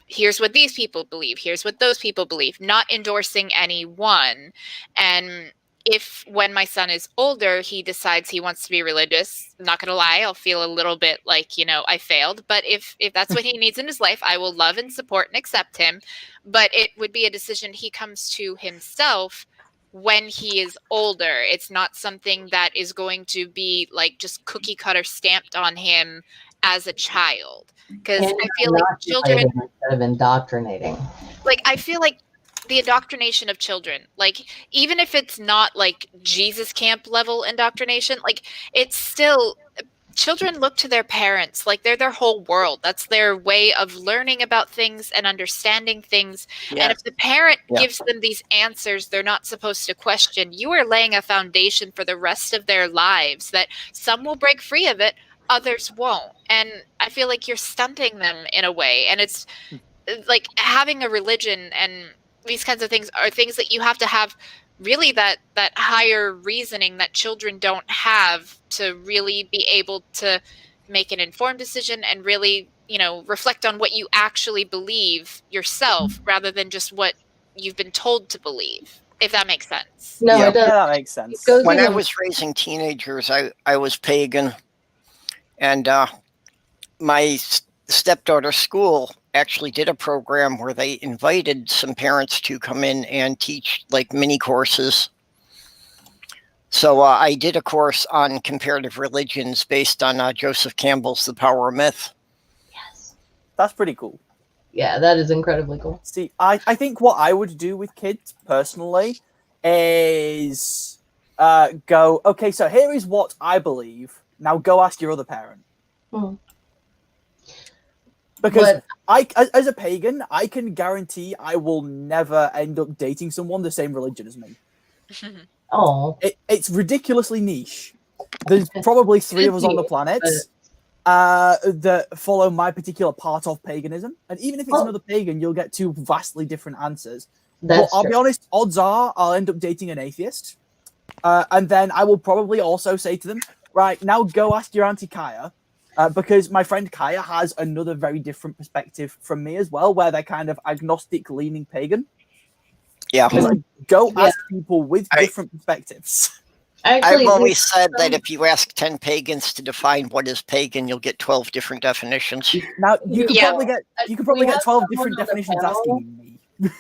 here's what these people believe, here's what those people believe, not endorsing any one. And if when my son is older, he decides he wants to be religious, I'm not going to lie, I'll feel a little bit like, I failed. But if that's what he needs in his life, I will love and support and accept him. But it would be a decision he comes to himself when he is older. It's not something that is going to be like just cookie cutter stamped on him as a child. Because I feel like children, instead of indoctrinating. like, I feel like the indoctrination of children, like, even if it's not like Jesus camp level indoctrination, like, it's still, children look to their parents like they're their whole world. That's their way of learning about things and understanding things. Yes. And if the parent gives them these answers they're not supposed to question, you are laying a foundation for the rest of their lives that some will break free of it, others won't. And I feel like you're stunting them in a way. And it's like having a religion and these kinds of things are things that you have to have really that higher reasoning that children don't have to really be able to make an informed decision and really, reflect on what you actually believe yourself rather than just what you've been told to believe, if that makes sense. No, Yeah. it doesn't. That makes sense. When I was raising teenagers, I was pagan, and my stepdaughter's school actually did a program where they invited some parents to come in and teach like mini courses. So I did a course on comparative religions based on Joseph Campbell's The Power of Myth. Yes. That's pretty cool. Yeah, that is incredibly cool. See, I think what I would do with kids personally is go, okay, so here is what I believe. Now go ask your other parent. Hmm. Because as a pagan, I can guarantee I will never end up dating someone the same religion as me. Oh, It's ridiculously niche. There's probably 3 of us on the planet that follow my particular part of paganism. And even if it's another pagan, you'll get 2 vastly different answers. But I'll be honest, odds are I'll end up dating an atheist. And then I will probably also say to them, right, now go ask your Auntie Kaya. Because my friend Kaya has another very different perspective from me as well, where they're kind of agnostic-leaning pagan. Yeah. Like, go ask people with different perspectives. I've always said that if you ask 10 pagans to define what is pagan, you'll get 12 different definitions. Now you could probably get 12 different definitions asking me.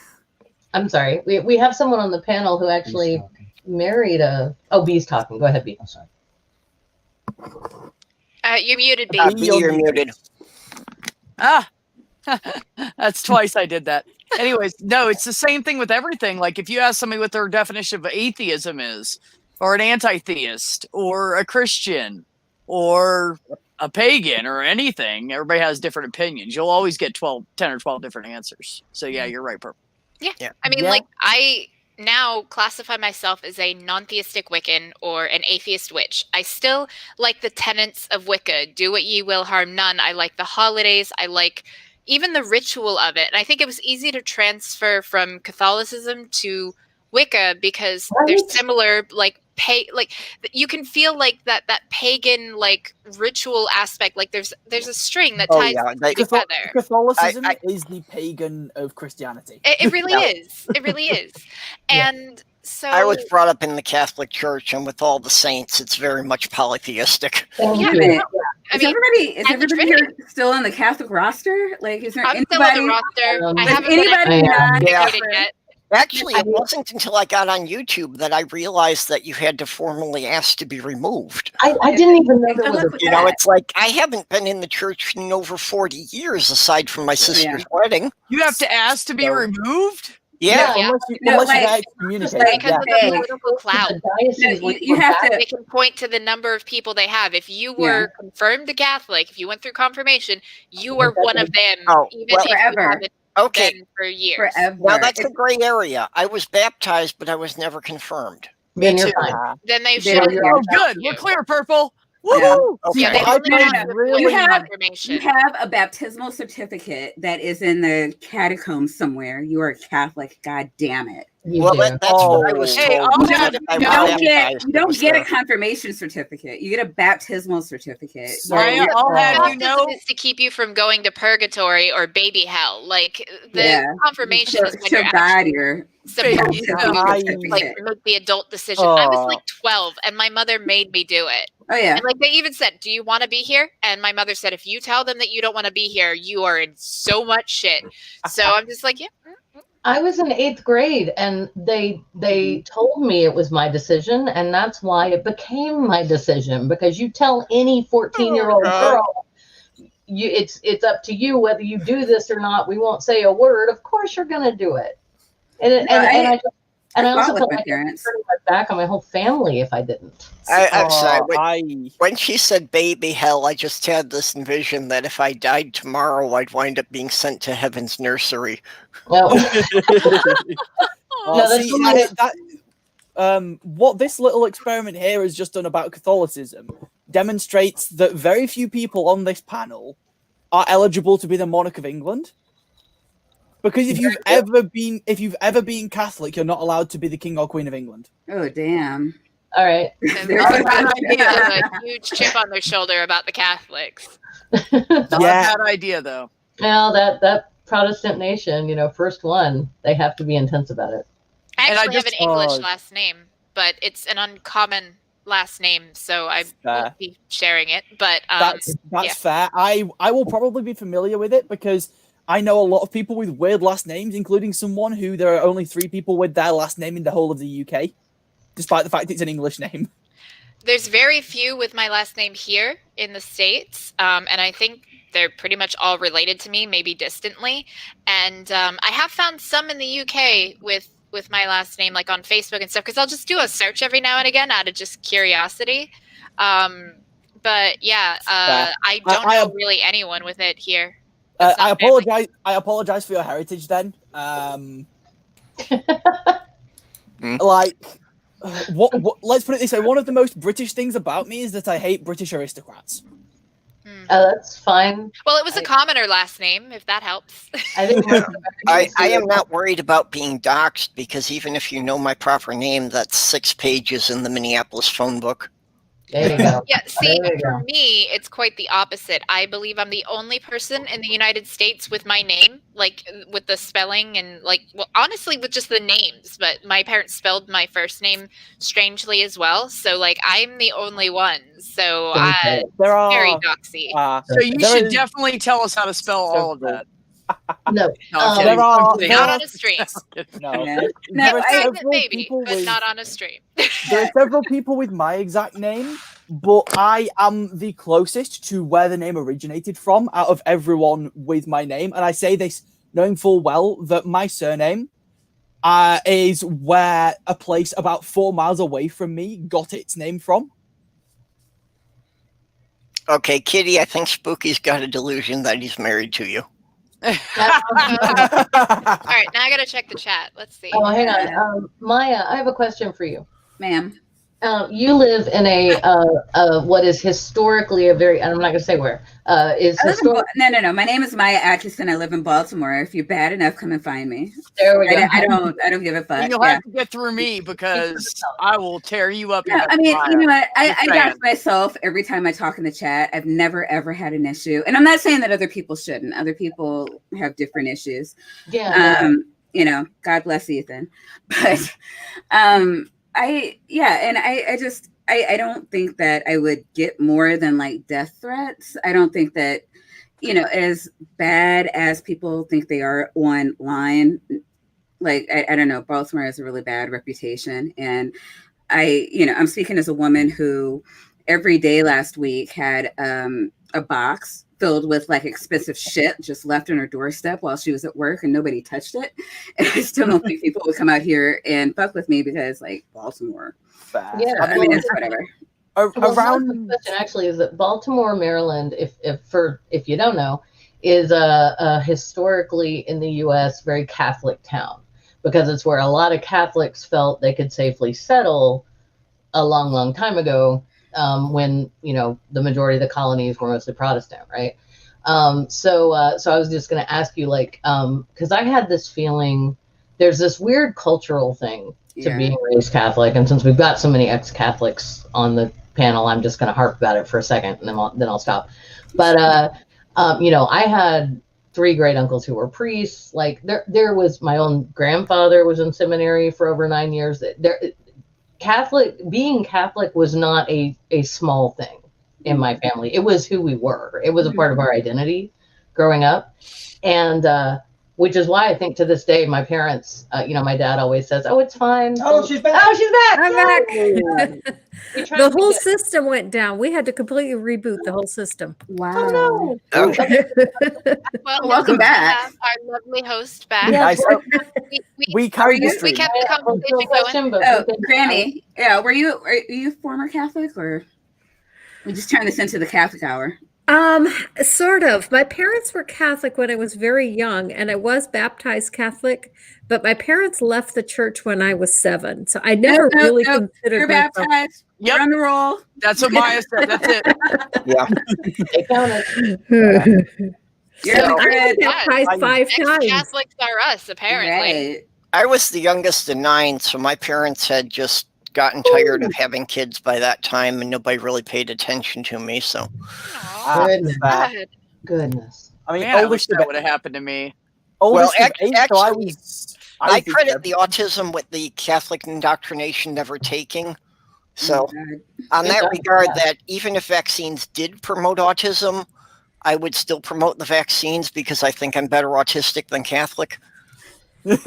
I'm sorry. We have someone on the panel who actually married a. Oh, B's talking. Go ahead, B. I'm sorry. You're muted, B. B, you're muted. Ah, that's twice I did that. Anyways, no, it's the same thing with everything. Like if you ask somebody what their definition of atheism is, or an anti-theist, or a Christian, or a pagan, or anything, everybody has different opinions. You'll always get 10 or 12 different answers. So yeah, you're right, Purple. Yeah. I mean, like, I now classify myself as a non-theistic Wiccan or an atheist witch. I still like the tenets of Wicca. Do what ye will, harm none. I like the holidays. I like even the ritual of it. And I think it was easy to transfer from Catholicism to Wicca because they're similar, like, you can feel like that pagan like ritual aspect, like there's a string that ties together. Catholicism is the pagan of Christianity. It really is. It really is. And so I was brought up in the Catholic Church, and with all the saints, it's very much polytheistic. Is everybody here still on the Catholic roster? Like, is there I'm anybody? still on the roster. I haven't anybody been yet. Actually, it wasn't until I got on YouTube that I realized that you had to formally ask to be removed. I didn't even know there was a. You know, it's like I haven't been in the church in over 40 years, aside from my sister's wedding. You have to ask to be removed? Yeah. Unless you communicate. Because of the political clout. You have to. They can point to the number of people they have. If you were confirmed a Catholic, if you went through confirmation, you were one of them. Even if you haven't been for years. Forever. Well, that's a gray area. I was baptized, but I was never confirmed. Then you're fine. Then they should. Oh, good. We're clear, Purple. Yeah. Woo! Okay. You have a baptismal certificate that is in the catacombs somewhere. You are a Catholic. God damn it. Well, that's what I was told. You don't get a confirmation certificate. You get a baptismal certificate. I'll have you know, is to keep you from going to purgatory or baby hell. Like the confirmation is when you're actually supposed to make the adult decision. I was like 12, and my mother made me do it. Oh yeah. And like they even said, "Do you want to be here?" And my mother said, "If you tell them that you don't want to be here, you are in so much shit." So I'm just like, yeah. I was in 8th grade, and they told me it was my decision, and that's why it became my decision. Because you tell any 14-year-old girl, it's up to you whether you do this or not. We won't say a word. Of course, you're going to do it. And I also felt like I turned my back on my whole family if I didn't. I'm sorry. When she said baby hell, I just had this envision that if I died tomorrow, I'd wind up being sent to heaven's nursery. Well, what this little experiment here has just done about Catholicism demonstrates that very few people on this panel are eligible to be the monarch of England. Because if you've ever been Catholic, you're not allowed to be the King or Queen of England. Oh damn! All right. A huge chip on their shoulder about the Catholics. Not a bad idea, though. Well, that Protestant nation, first one, they have to be intense about it. I actually have an English last name, but it's an uncommon last name, so I won't be sharing it. But that's fair. I will probably be familiar with it because I know a lot of people with weird last names, including someone who there are only 3 people with their last name in the whole of the UK, despite the fact it's an English name. There's very few with my last name here in the States, and I think they're pretty much all related to me, maybe distantly. And I have found some in the UK with my last name, like on Facebook and stuff, because I'll just do a search every now and again out of just curiosity. But yeah, I don't know really anyone with it here. I apologize. I apologize for your heritage. Then, what? Let's put it this way: one of the most British things about me is that I hate British aristocrats. That's fine. Well, it was a commoner last name, if that helps. I am not worried about being doxxed because even if you know my proper name, that's 6 pages in the Minneapolis phone book. There you go. Yeah, see, for me, it's quite the opposite. I believe I'm the only person in the United States with my name, like with the spelling and honestly with just the names, but my parents spelled my first name strangely as well. So I'm the only one. So very doxy. So you should definitely tell us how to spell all of that. No. No, I'm There kidding. are- I'm kidding. Not on a stream. No. Yeah. There are No, Private several maybe, people but with- not on a stream. There are several people with my exact name, but I am the closest to where the name originated from out of everyone with my name. And I say this knowing full well that my surname is where a place about 4 miles away from me got its name from. Okay, Kitty, I think Spooky's got a delusion that he's married to you. All right, now I gotta check the chat. Let's see. Oh, hang on. Maya, I have a question for you. Ma'am. You live in a what is historically a very, and I'm not going to say where, is historic. No. My name is Maya Adkisson. I live in Baltimore. If you're bad enough, come and find me. There we go. I don't give a fuck. And you'll have to get through me because I will tear you up. No, I mean, you know what? I Just got saying. myself every time I talk in the chat. I've never ever had an issue, and I'm not saying that other people shouldn't. Other people have different issues. Yeah. You know, God bless Ethan, but I don't think that I would get more than like death threats. I don't think that, you know, as bad as people think they are online, like I don't know, Baltimore has a really bad reputation. And I'm speaking as a woman who every day last week had a box filled with like expensive shit just left on her doorstep while she was at work and nobody touched it. And I still don't think people would come out here and fuck with me because like Baltimore. Yeah, I mean, it's whatever. Well, Around the question actually is that Baltimore, Maryland, if you don't know, is a historically in the U.S. very Catholic town because it's where a lot of Catholics felt they could safely settle a long, long time ago. When the majority of the colonies were mostly Protestant, right? So I was just going to ask you, like, because I had this feeling there's this weird cultural thing to being raised Catholic, and since we've got so many ex-Catholics on the panel, I'm just going to harp about it for a second, and then I'll stop. But I had 3 great uncles who were priests. Like there was my own grandfather was in seminary for over 9 years. Being Catholic was not a small thing in my family. It was who we were. It was a part of our identity growing up. And which is why I think to this day, my parents, my dad always says, "Oh, it's fine. Oh, she's back. Oh, she's back. I'm Yay!" back. We tried The to whole get- system went down. We had to completely reboot the whole system. Wow. Oh, no. Okay. Well, Welcome we back. have our lovely host back. Yeah. Guys, we carried the We stream. kept the conversation going. Oh, Granny. Yeah, are you former Catholic or we just turned this into the Catholic hour? Sort of. My parents were Catholic when I was very young, and I was baptized Catholic, but my parents left the church when I was 7. So I never really considered You're myself. baptized. Yep. You're on the roll. That's what Maya said. That's it. Yeah. They counted. You're So on the I grid. was baptized 5 times. Ex-Catholics are us, apparently. Right. I was the youngest of 9, so my parents had just gotten tired of having kids by that time, and nobody really paid attention to me. So Aw, Goodness. God. Goodness. I mean, Man, I wish oldest that of would have happened to me. oldest Well, of 8, so I actually, was. I was credit the autism with the Catholic indoctrination never taking. So, on Good that job. regard, that even if vaccines did promote autism, I would still promote the vaccines because I think I'm better autistic than Catholic. And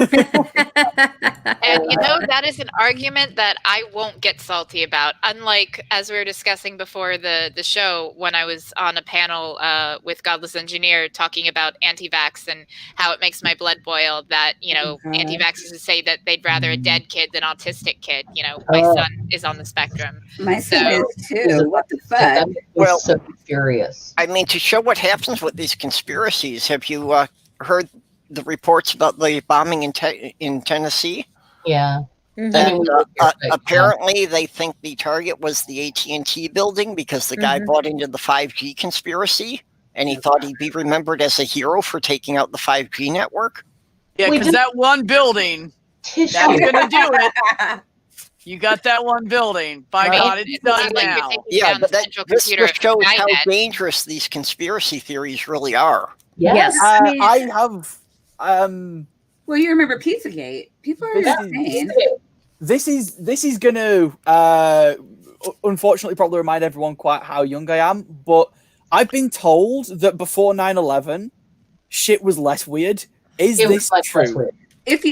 that is an argument that I won't get salty about. Unlike, as we were discussing before the show, when I was on a panel with Godless Engineer talking about anti-vax and how it makes my blood boil, that, anti-vaxxers would say that they'd rather a dead kid than autistic kid. My son is on the spectrum. My son So- is too. What the fuck? That was Well- so furious. I mean, to show what happens with these conspiracies, have you heard the reports about the bombing in Tennessee? Yeah. Mhm. And Yeah. apparently, they think the target was the AT&T building because the guy Mhm. bought into the 5G conspiracy, and he thought he'd be remembered as a hero for taking out the 5G network. Yeah, We because did- that one building, Tissue. that's going to do it. You got that one building. By Right. God, it's done not like you're now. taking Yeah, down but the that central this computer just shows how Skynet. dangerous these conspiracy theories really are. Yes. Yes. mean- I have. Well, you remember Pizzagate? People are Yeah. insane. This is going to unfortunately probably remind everyone quite how young I am, but I've been told that before 9/11, shit was less weird. Is It was this much less true? weird. If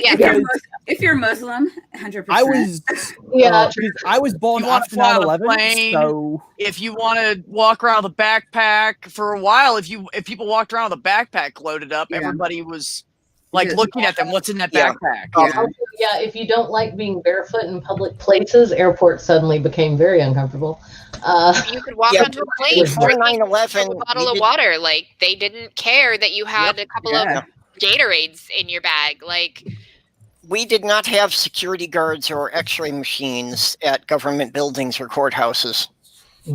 you're Muslim, 100%. I was Yeah, I was born You wanna after fly on a 9/11, plane? so If you want to walk around with a backpack for a while, if people walked around with a backpack loaded up, Yeah. everybody was like Just- looking at them. What's in that Yeah. backpack? Yeah. Also, yeah, if you don't like being barefoot in public places, airports suddenly became very uncomfortable. You could walk Yeah, onto a plane before drinking 9/11, a bottle we of did- water. Like they didn't care that you had a couple Yeah. of Gatorades in your bag. Like We did not have security guards or x-ray machines at government buildings or courthouses.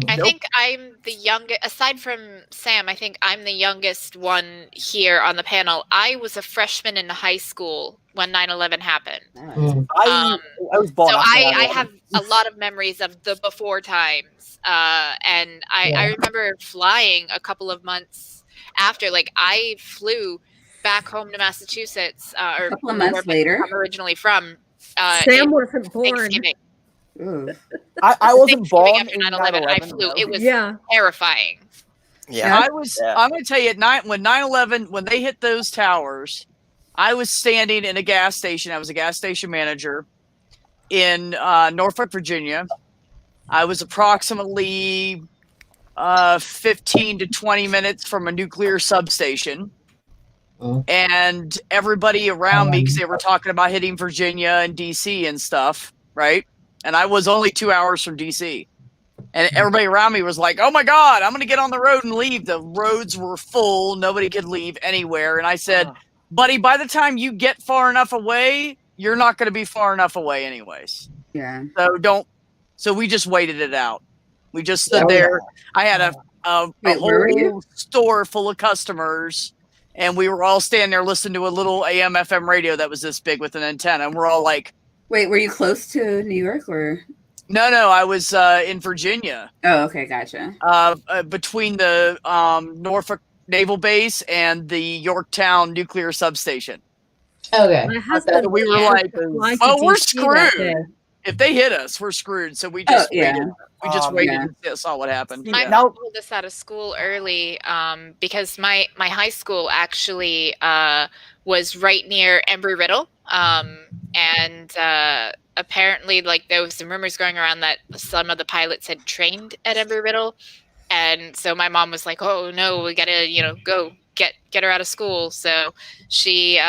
I think I'm the youngest, aside from Sam, I think I'm the youngest one here on the panel. I was a freshman in high school when 9/11 happened. Mm. I was born So after I 9/11. have a lot of memories of the before times. And I remember flying a couple of months after. Like I flew back home to Massachusetts, or A couple of months later. I'm originally from. Sam wasn't born. Thanksgiving. Ooh. I wasn't Thanksgiving born after in 9/11. I 9/11. flew. It was Yeah. terrifying. Yeah. I'm going to tell you when 9/11, when they hit those towers, I was standing in a gas station. I was a gas station manager in Norfolk, Virginia. I was approximately 15 to 20 minutes from a nuclear substation. And everybody around me, because they were talking about hitting Virginia and DC and stuff, right? And I was only 2 hours from DC. And everybody around me was like, oh my God, I'm going to get on the road and leave. The roads were full. Nobody could leave anywhere. And I said, buddy, by the time you get far enough away, you're not going to be far enough away anyways. Yeah. So we just waited it out. We just stood there. I had a Wait, where were you? whole store full of customers. And we were all standing there listening to a little AM FM radio that was this big with an antenna. And we're all like, Wait, were you close to New York or? no, I was in Virginia. Oh, okay, gotcha. Between the Norfolk Naval Base and the Yorktown nuclear substation. Okay. My husband, We were like, fly to oh, we're DC that screwed. day. If they hit us, we're screwed. So we just yeah. waited. We just waited yeah. and saw what happened. My Yeah. mom pulled us out of school early because my high school actually was right near Embry-Riddle. And apparently, like, there was some rumors going around that some of the pilots had trained at Embry-Riddle. And so my mom was like, oh, no, we got to, go get her out of school. So she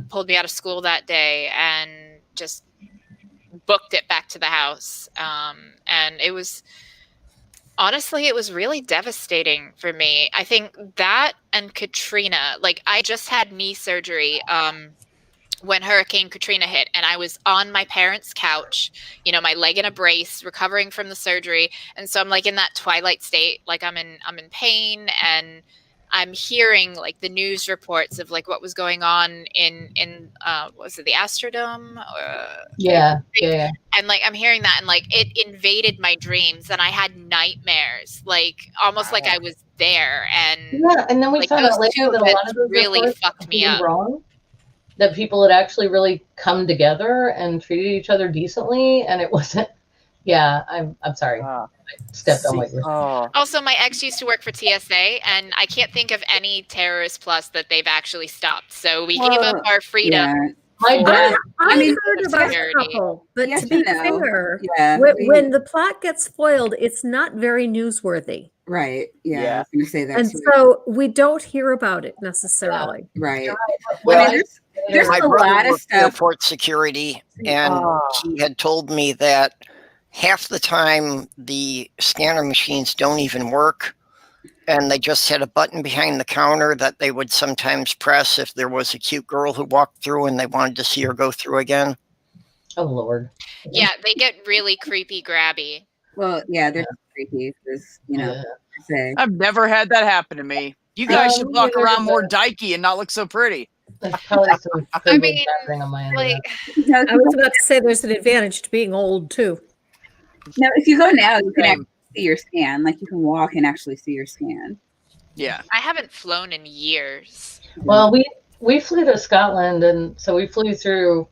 pulled me out of school that day and just booked it back to the house. And it was... Honestly, it was really devastating for me. I think that and Katrina, like I just had knee surgery when Hurricane Katrina hit, and I was on my parents' couch, my leg in a brace, recovering from the surgery. And so I'm like in that twilight state, like I'm in pain, and I'm hearing like the news reports of like what was going on in was it the Astrodome? Yeah. And like I'm hearing that, and like it invaded my dreams, and I had nightmares, like almost like I was there. And Yeah, and then we like found those out later two that a lot events of those really reports fucked were me up. wrong. That people had actually really come together and treated each other decently, and it wasn't. Yeah, I'm sorry. I stepped on what you were saying. Also, my ex used to work for TSA, and I can't think of any terrorist plus that they've actually stopped. So we gave up our freedom. Yeah. My dad. I mean, heard about a security. couple, but Yes to be and no. fair, Yeah. when the plot gets foiled, it's not very newsworthy. Right. Yeah. Yeah. I was going to say that And too. so we don't hear about it necessarily. Right. Well, I mean, there's My a brother lot of worked stuff. airport security, and he had told me that half the time the scanner machines don't even work, and they just had a button behind the counter that they would sometimes press if there was a cute girl who walked through and they wanted to see her go through again. Oh Lord. Yeah, they get really creepy, grabby. Well, yeah, they're creepy because, say. I've never had that happen to me. You guys should walk neither around did more I. dykey and not look so pretty. There's probably some I mean, happening on my end. like, I was about to say there's an advantage to being old too. Now, if you go now, you can Same. actually see your scan. Like you can walk and actually see your scan. Yeah. I haven't flown in years. Well, we flew to Scotland, and so we flew through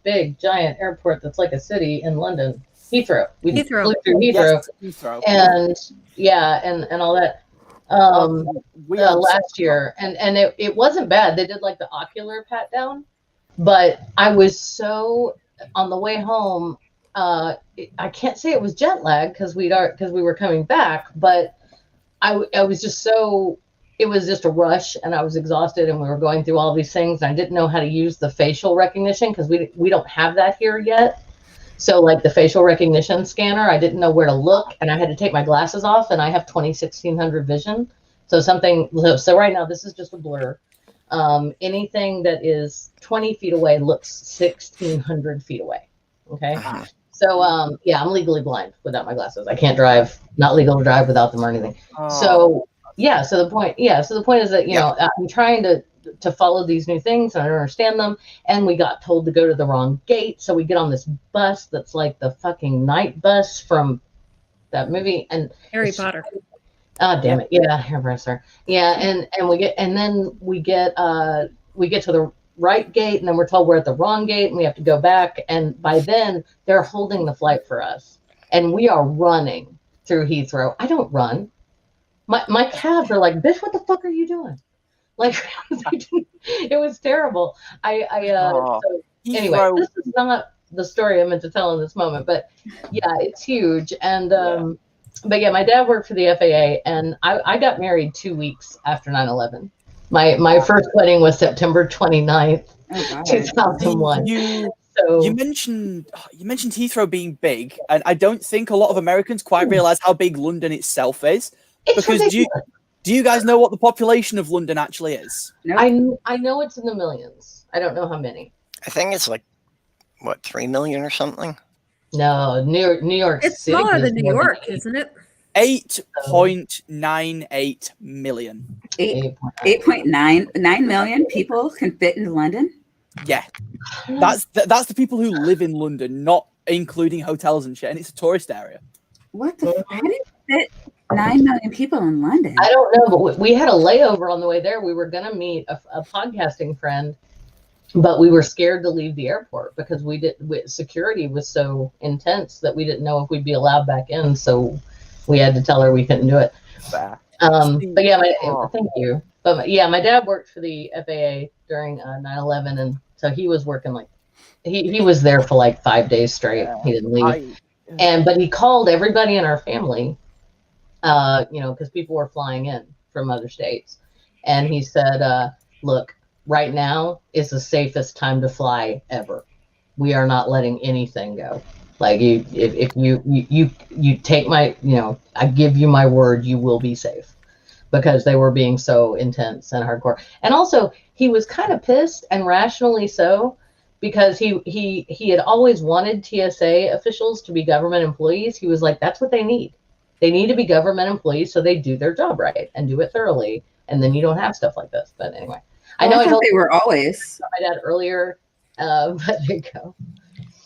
big giant airport that's like a city in London, Heathrow. We Heathrow. flew through Heathrow, Heathrow. and yeah, and all that. last year, and it wasn't bad. They did like the ocular pat down, but I was so on the way home. I can't say it was jet lag because we were coming back, but I was just so, it was just a rush and I was exhausted and we were going through all these things. And I didn't know how to use the facial recognition because we don't have that here yet. So like the facial recognition scanner, I didn't know where to look and I had to take my glasses off and I have 20/1600 vision. So so right now this is just a blur. Anything that is 20 feet away looks 1600 feet away. Okay. So, yeah, I'm legally blind without my glasses. I can't drive, not legal to drive without them or anything. So the point is that, you know, I'm trying to follow these new things and I don't understand them. And we got told to go to the wrong gate. So we get on this bus that's like the fucking night bus from that movie and Harry Potter. Oh, damn it. Yeah, hairdresser. Yeah, and then we get to the right gate and then we're told we're at the wrong gate and we have to go back, and by then they're holding the flight for us and we are running through Heathrow. I don't run. My calves are like, bitch, what the fuck are you doing? Like it was terrible. So anyway, this is not the story I meant to tell in this moment, but yeah, it's huge. And but yeah, my dad worked for the FAA and I got married 2 weeks after 9/11. My first wedding was September 29th, 2001. You mentioned Heathrow being big, and I don't think a lot of Americans quite realize how big London itself is. Because do you guys know what the population of London actually is? Nope. I know it's in the millions. I don't know how many. I think it's like, what, 3 million or something? No, New York It's City smaller than New York, isn't it? 8.98 million. 8.99 million people can fit in London. Yeah, that's the people who live in London, not including hotels and shit. And it's a tourist area. What the? How did it fit 9 million people in London? I don't know, but we had a layover on the way there. We were gonna meet a podcasting friend, but we were scared to leave the airport because security was so intense that we didn't know if we'd be allowed back in. So we had to tell her we couldn't do it. But yeah, thank you. But yeah, my dad worked for the FAA during 9/11, and so he was working like he was there for like 5 days straight. He didn't leave, but he called everybody in our family, you know, because people were flying in from other states, and he said, "Look, right now is the safest time to fly ever. We are not letting anything go. Like if you take my, you know, I give you my word, you will be safe," because they were being so intense and hardcore. And also he was kind of pissed, and rationally so, because he had always wanted TSA officials to be government employees. He was like, that's what they need. They need to be government employees so they do their job right and do it thoroughly, and then you don't have stuff like this. But anyway, I know I told they were always my dad earlier, but there you go.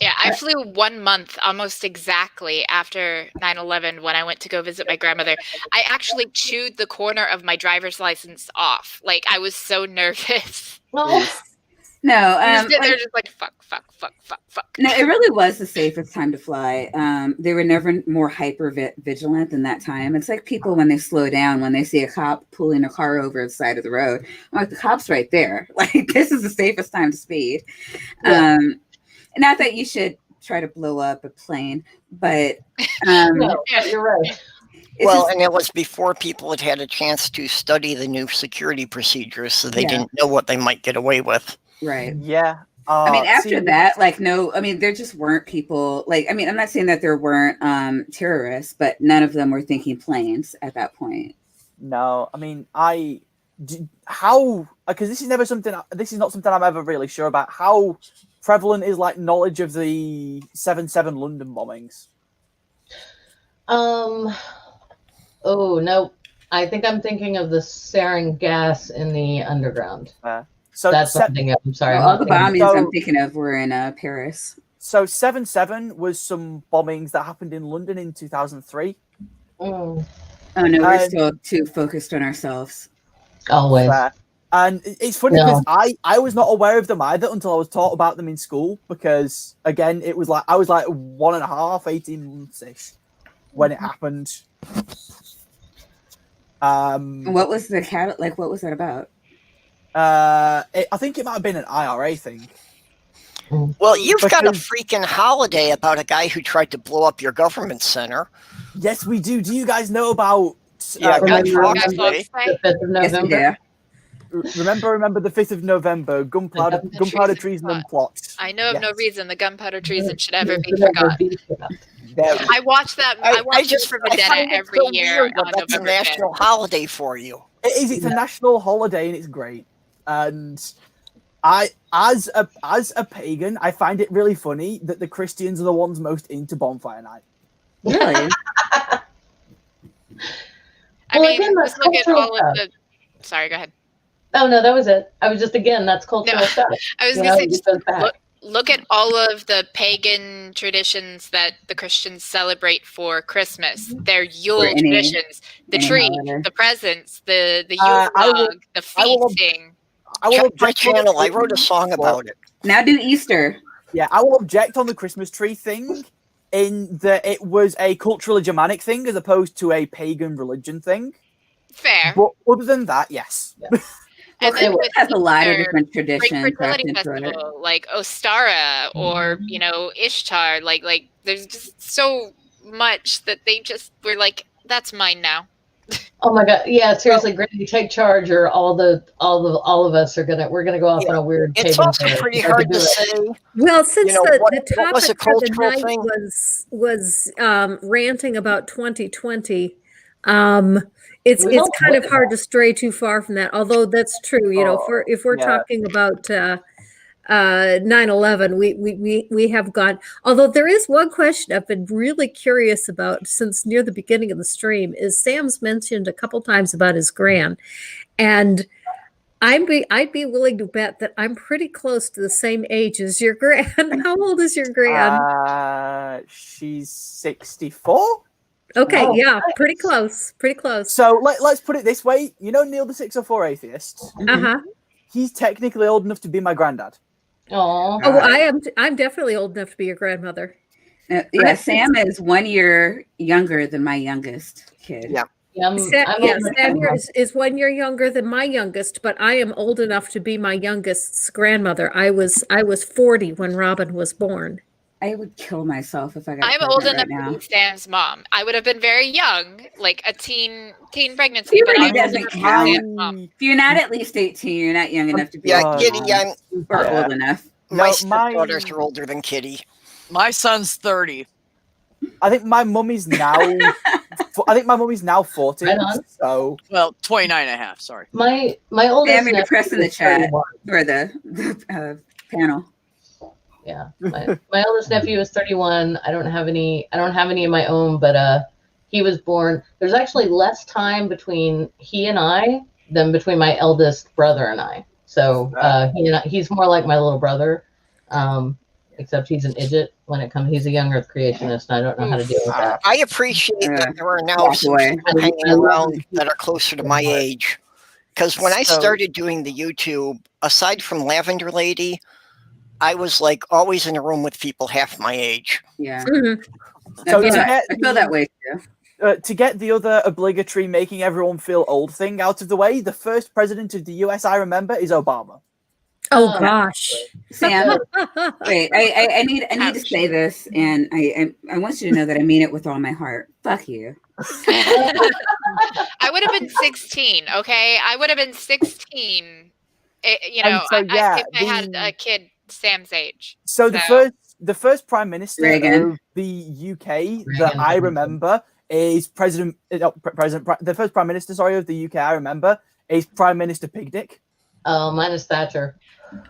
Yeah, I flew 1 month almost exactly after 9/11 when I went to go visit my grandmother. I actually chewed the corner of my driver's license off. Like, I was so nervous. Well, no, they're just like, fuck. No, it really was the safest time to fly. They were never more hyper vigilant than that time. It's like people when they slow down, when they see a cop pulling a car over the side of the road. I'm like, the cop's right there. Like, this is the safest time to speed. Yeah. Not that you should try to blow up a plane, but no, you're right. Well, and it was before people had a chance to study the new security procedures, so they didn't know what they might get away with. Right. Yeah. I mean, after that, like, no, I mean, there just weren't people like, I mean, I'm not saying that there weren't terrorists, but none of them were thinking planes at that point. No, I mean, because this is not something I'm ever really sure about. How prevalent is like knowledge of the 7/7 London bombings? Oh no, I think I'm thinking of the sarin gas in the underground. So that's something. I'm sorry. All the bombings I'm thinking of were in Paris. So 7/7 was some bombings that happened in London in 2003. Oh no, we're still too focused on ourselves. Always. And it's funny because I was not aware of them either until I was taught about them in school, because again, it was like I was like 1.5, 18 months ish when it happened. What was the like? What was that about? I think it might have been an IRA thing. Well, you've got a Because- freaking holiday about a guy who tried to blow up your government center. Yes, we do. Do you guys know about? Yeah, Remember- Guy Fawkes Guy Day. Fawkes Day? The 5th of Yes, we November. do. Remember the 5th of November, gunpowder Treason treason plot. and plot. I know of no Yes. reason the gunpowder treason should ever be Should never forgot. be forgotten. There- I watch that. I watch just for I Vendetta find it every so year weird that on that's a November 5th. national holiday for you. It is. It's a national holiday and it's great. And as a pagan, I find it really funny that the Christians are the ones most into bonfire night. Really? I Well, mean, again, that's just look at cultural all of the. Sorry, go ahead. Oh no, that was it. I was just that's cultural No, stuff. I was You gonna know, say, it just goes back. look at all of the pagan traditions that the Christians celebrate for Christmas. Their Yule Or any- traditions, the any tree, holiday. the presents, the Yule I will- log, the I will- feasting. I will Check my object on the channel. I wrote a Christmas- song about it. Now do Easter. Yeah, I will object on the Christmas tree thing in that it was a culturally Germanic thing as opposed to a pagan religion thing. Fair. But other than that, yes. And then It with has a lot of Easter, different Great traditions wrapped fertility into it. festival, like Ostara or Ishtar, like there's just so much that they just were like, that's mine now. Oh my god! Yeah, seriously, Granny, take charge, or all of us are we're gonna go off on a weird. It's pagan also tear. pretty You have hard do to it. say. Well, since know, the what was topic a for the cultural night thing? was ranting about 2020, it's We don't kind of look hard to stray too far from that. Although that's true, if we're yeah. talking about 9/11, we have gone. Although there is one question I've been really curious about since near the beginning of the stream is Sam's mentioned a couple times about his gran, and I'd be willing to bet that I'm pretty close to the same age as your gran. How old is your gran? She's 64. Okay, Oh, yeah, nice. pretty close, pretty close. So let's put it this way. You know Neil the 604 atheist? Uh-huh. He's technically old enough to be my granddad. Aw. Oh, I'm definitely old enough to be your grandmother. Yeah, Sam is 1 year younger than my youngest kid. Yeah. Yeah, I'm Sam here is 1 year younger than my youngest, but I am old enough to be my youngest's grandmother. I was 40 when Robin was born. I would kill myself if I got I'm old pregnant enough right to be Sam's mom. I would have been very young, like a teen pregnancy. Puberty But I'm old doesn't enough to be count. Sam's mom. If you're not at least 18, you're not young enough to be Yeah, a Kitty, mom or Yeah. old enough. my No, stepdaughters are older than Kitty. My son's 30. I think my mummy's now. I think my mummy's now 40. Right on. So Well, 29 and a half, sorry. My oldest. Sam, you're nephew depressed in the is chat. 31. Or the panel. Yeah, my oldest nephew is 31. I don't have any of my own, but he was born. There's actually less time between he and I than between my eldest brother and I. So he's more like my little brother, except he's an idiot when it comes. He's a young Earth creationist, and I don't know how to deal with that. I appreciate that there are now walk some away. people hanging around that are closer to my age. Because when I So- started doing the YouTube, aside from Lavender Lady, I was like always in a room with people half my age. Yeah. Mhm. So I feel that way too. To get the other obligatory making everyone feel old thing out of the way, the first president of the US I remember is Obama. Oh gosh. Sam, wait, I need to Ouch. say this, and I want you to know that I mean it with all my heart. Fuck you. I would have been 16. Okay, I would have been 16. And so, yeah, if I had a kid Sam's age. So the first prime minister Reagan. of the UK that I remember is the first prime minister, sorry, of the UK I remember is Prime Minister Picnic. Oh, mine is Thatcher.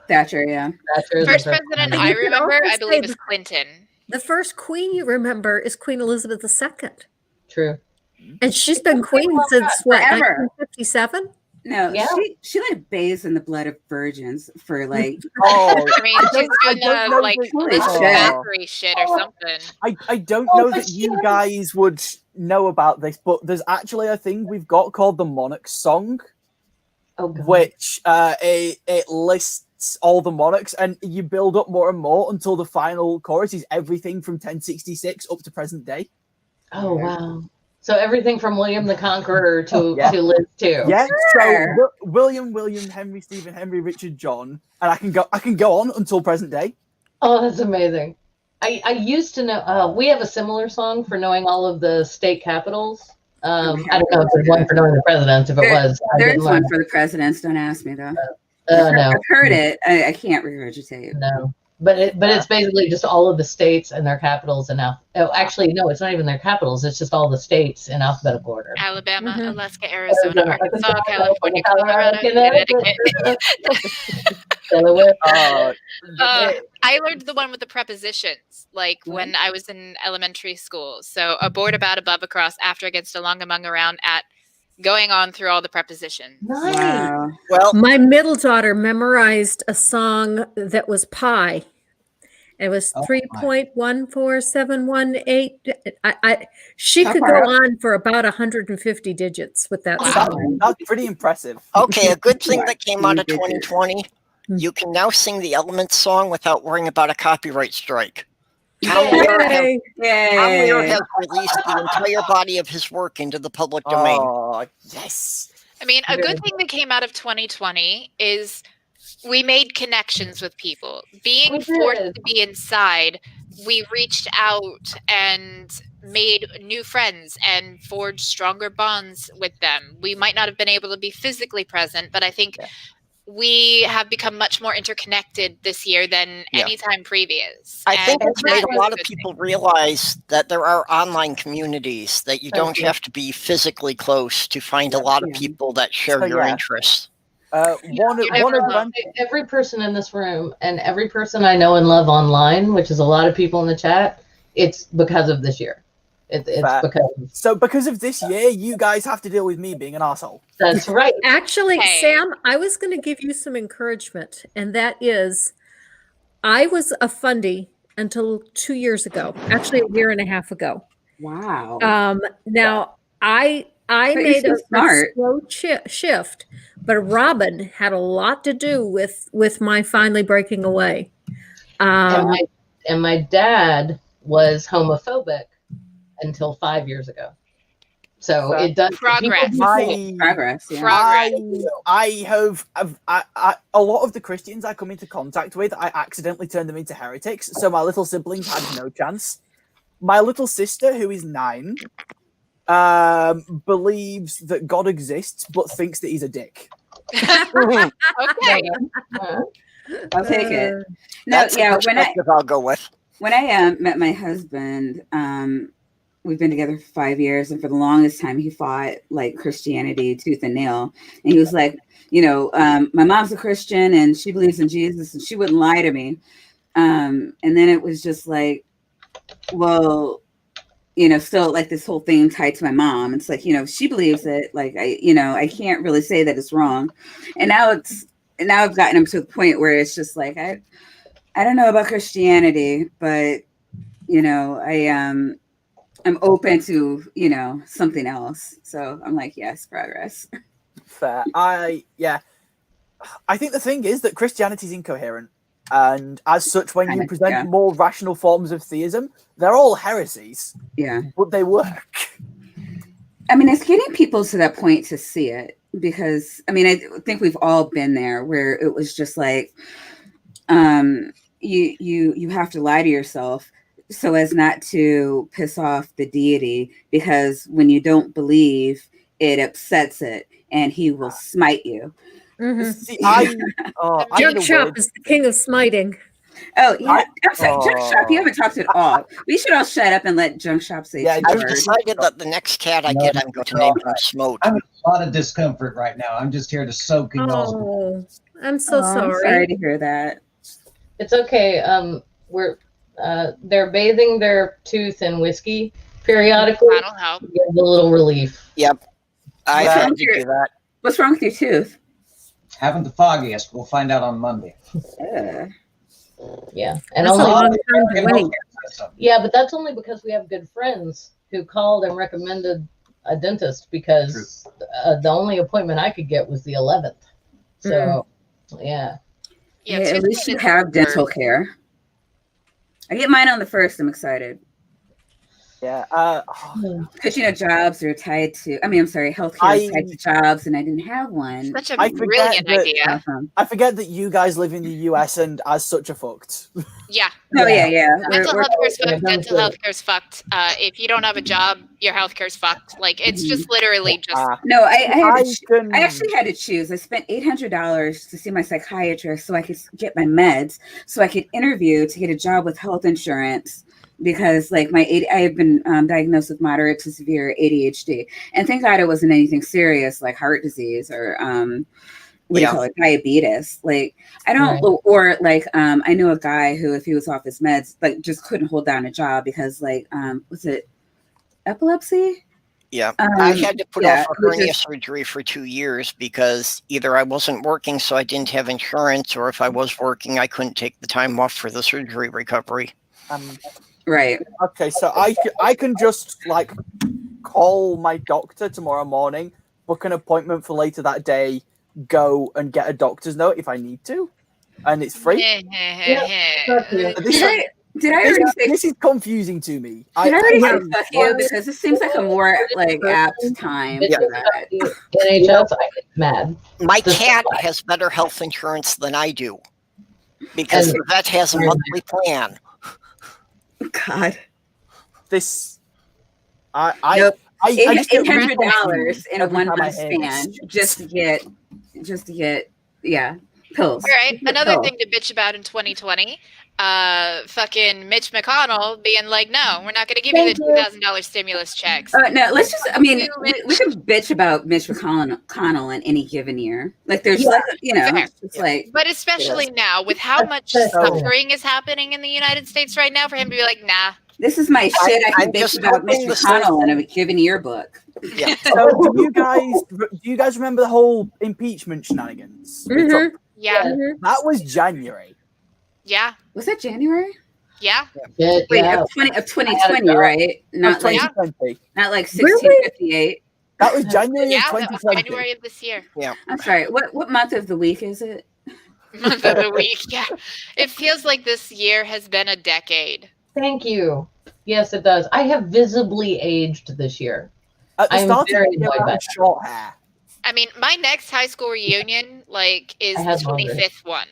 Thatcher, yeah. Thatcher is First the first president one. I You could remember, also I believe, say is Clinton. The first queen you remember is Queen Elizabeth II. True. And she's been queen since what, Forever. 1957? No, Yeah. she like bathes in the blood of virgins for like Oh, I mean, I she's don't doing know like that- Elizabeth Holy shit. Bathory shit or something. I don't Oh, know but that she you was- guys would know about this, but there's actually a thing we've got called the Monarchs song, Oh, God. which it lists all the monarchs, and you build up more and more until the final chorus is everything from 1066 up to present day. Oh, wow. So everything from William the Conqueror to Liz too. Yeah. Sure. So William, Henry, Stephen, Henry, Richard, John, and I can go on until present day. Oh, that's amazing. I used to know. We have a similar song for knowing all of the state capitals. I don't know if there's one for knowing the presidents. If it was, there's one for the presidents. Don't ask me though. No, I've heard it. I can't regurgitate. No, but it's basically just all of the states and their capitals and now. Oh, actually, no, it's not even their capitals. It's just all the states in alphabetical order. Alabama, Alaska, Arizona, Arkansas, California, Colorado, Connecticut. Delaware. I learned the one with the prepositions, like when I was in elementary school. So aboard, about, above, across, after, against, along, among, around, at, going on through all the prepositions. Nice. Wow. Well, My middle daughter memorized a song that was pi. It was 3.14718. She could go on for about 150 digits with that song. That's pretty impressive. okay, a good thing that came out of 2020, you can now sing the Elements song without worrying about a copyright strike. Tom Lehrer has released the entire body of his work into the public domain. Oh, yes. I mean, a good thing that came out of 2020 is we made connections with people. Being forced to be inside, we reached out and made new friends and forged stronger bonds with them. We might not have been able to be physically present, but I think we have become much more interconnected this year than any time previous. I think it's made a lot of people realize that there are online communities, that you don't have to be physically close to find a lot of people that share your interests. Every person in this room and every person I know and love online, which is a lot of people in the chat, it's because of this year. It's because of this year, you guys have to deal with me being an arsehole. That's right. Actually, Sam, I was going to give you some encouragement, and that is, I was a fundie until 2 years ago, actually a year and a half ago. Wow. Now, I made a slow shift, but Robin had a lot to do with my finally breaking away. And my dad was homophobic until 5 years ago. So it does progress. Progress. Yeah. I have a lot of the Christians I come into contact with, I accidentally turned them into heretics. So my little siblings had no chance. My little sister, who is 9, believes that God exists, but thinks that he's a dick. Okay. I'll take it. That's the perspective I'll go with. When I met my husband, we've been together for 5 years, and for the longest time, he fought like Christianity tooth and nail. And he was like, my mom's a Christian, and she believes in Jesus, and she wouldn't lie to me. And then it was just like, well, still like this whole thing tied to my mom. It's like, she believes it. Like I can't really say that it's wrong. And now I've gotten him to the point where it's just like I don't know about Christianity, but I'm open to, something else. So I'm like, yes, progress. Fair. I think the thing is that Christianity is incoherent. And as such, when you present more rational forms of theism, they're all heresies. Yeah. But they work. I mean, it's getting people to that point to see it, because, I think we've all been there where it was just like, you have to lie to yourself so as not to piss off the deity, because when you don't believe, it upsets it and he will smite you. Mm-hmm. See, Junkshop is the king of smiting. Oh, yeah. I'm sorry, Junkshop, you haven't talked at all. We should all shut up and let Junkshop say I've decided that the next cat I get, I'm going to name him Smote. I'm in a lot of discomfort right now. I'm just here to soak in y'all's. Oh, I'm so sorry. I'm sorry to hear that. It's okay. They're bathing their tooth in whiskey periodically. That'll help. Get a little relief. Yep. I had to do that. What's wrong with your tooth? Haven't the foggiest. We'll find out on Monday. Yeah. And That's a long time to wait. Yeah, but that's only because we have good friends who called and recommended a dentist, because the only appointment I could get was the 11th. So, yeah. At least you have dental care. I get mine on the 1st. I'm excited. Yeah. Because jobs are tied to. Healthcare is tied to jobs, and I didn't have one. Such a brilliant idea. Awesome. I forget that you guys live in the US and as such are fucked. Yeah. Oh yeah. Mental healthcare's fucked. don't Dental do it. healthcare's fucked. If you don't have a job, your healthcare's fucked. Like it's just literally just. No, I can- actually had to choose. I spent $800 to see my psychiatrist so I could get my meds, so I could interview to get a job with health insurance. Because I have been diagnosed with moderate to severe ADHD, and thank God it wasn't anything serious like heart disease or diabetes. Like I don't, or I knew a guy who, if he was off his meds, just couldn't hold down a job because was it epilepsy? Yeah, I had to put off a hernia surgery for 2 years because either I wasn't working, so I didn't have insurance, or if I was working, I couldn't take the time off for the surgery recovery. Right. Okay, so I can just call my doctor tomorrow morning, book an appointment for later that day, go and get a doctor's note if I need to, and it's free. Did I already say this is confusing to me? Did I already say fuck you? Because this seems like a more apt time for that. NHS, I get mad. My cat has better health insurance than I do because the vet has a monthly plan. God, this $800 in a 1 month span just to get pills. All right, another thing to bitch about in 2020. Fucking Mitch McConnell being like, no, we're not going to give you the $2,000 stimulus checks. No, let's just. we can bitch about Mitch McConnell in any given year. There's but especially now with how much suffering is happening in the United States right now, for him to be like, nah. This is my shit. I can bitch about Mitch McConnell in a given yearbook. Yeah. So do you guys remember the whole impeachment shenanigans? Mm-hmm. Yeah. That was January. Yeah. Was that January? Yeah. Wait, of 2020, right? Not 2020. Not 1658. That was January of 2020. That was January of this year. Yeah. I'm sorry. What month of the week is it? Month of the week. Yeah. It feels like this year has been a decade. Thank you. Yes, it does. I have visibly aged this year. At the start of the year, I annoyed by had short hair. I mean, my next high school reunion, is I the had longer. 25th one.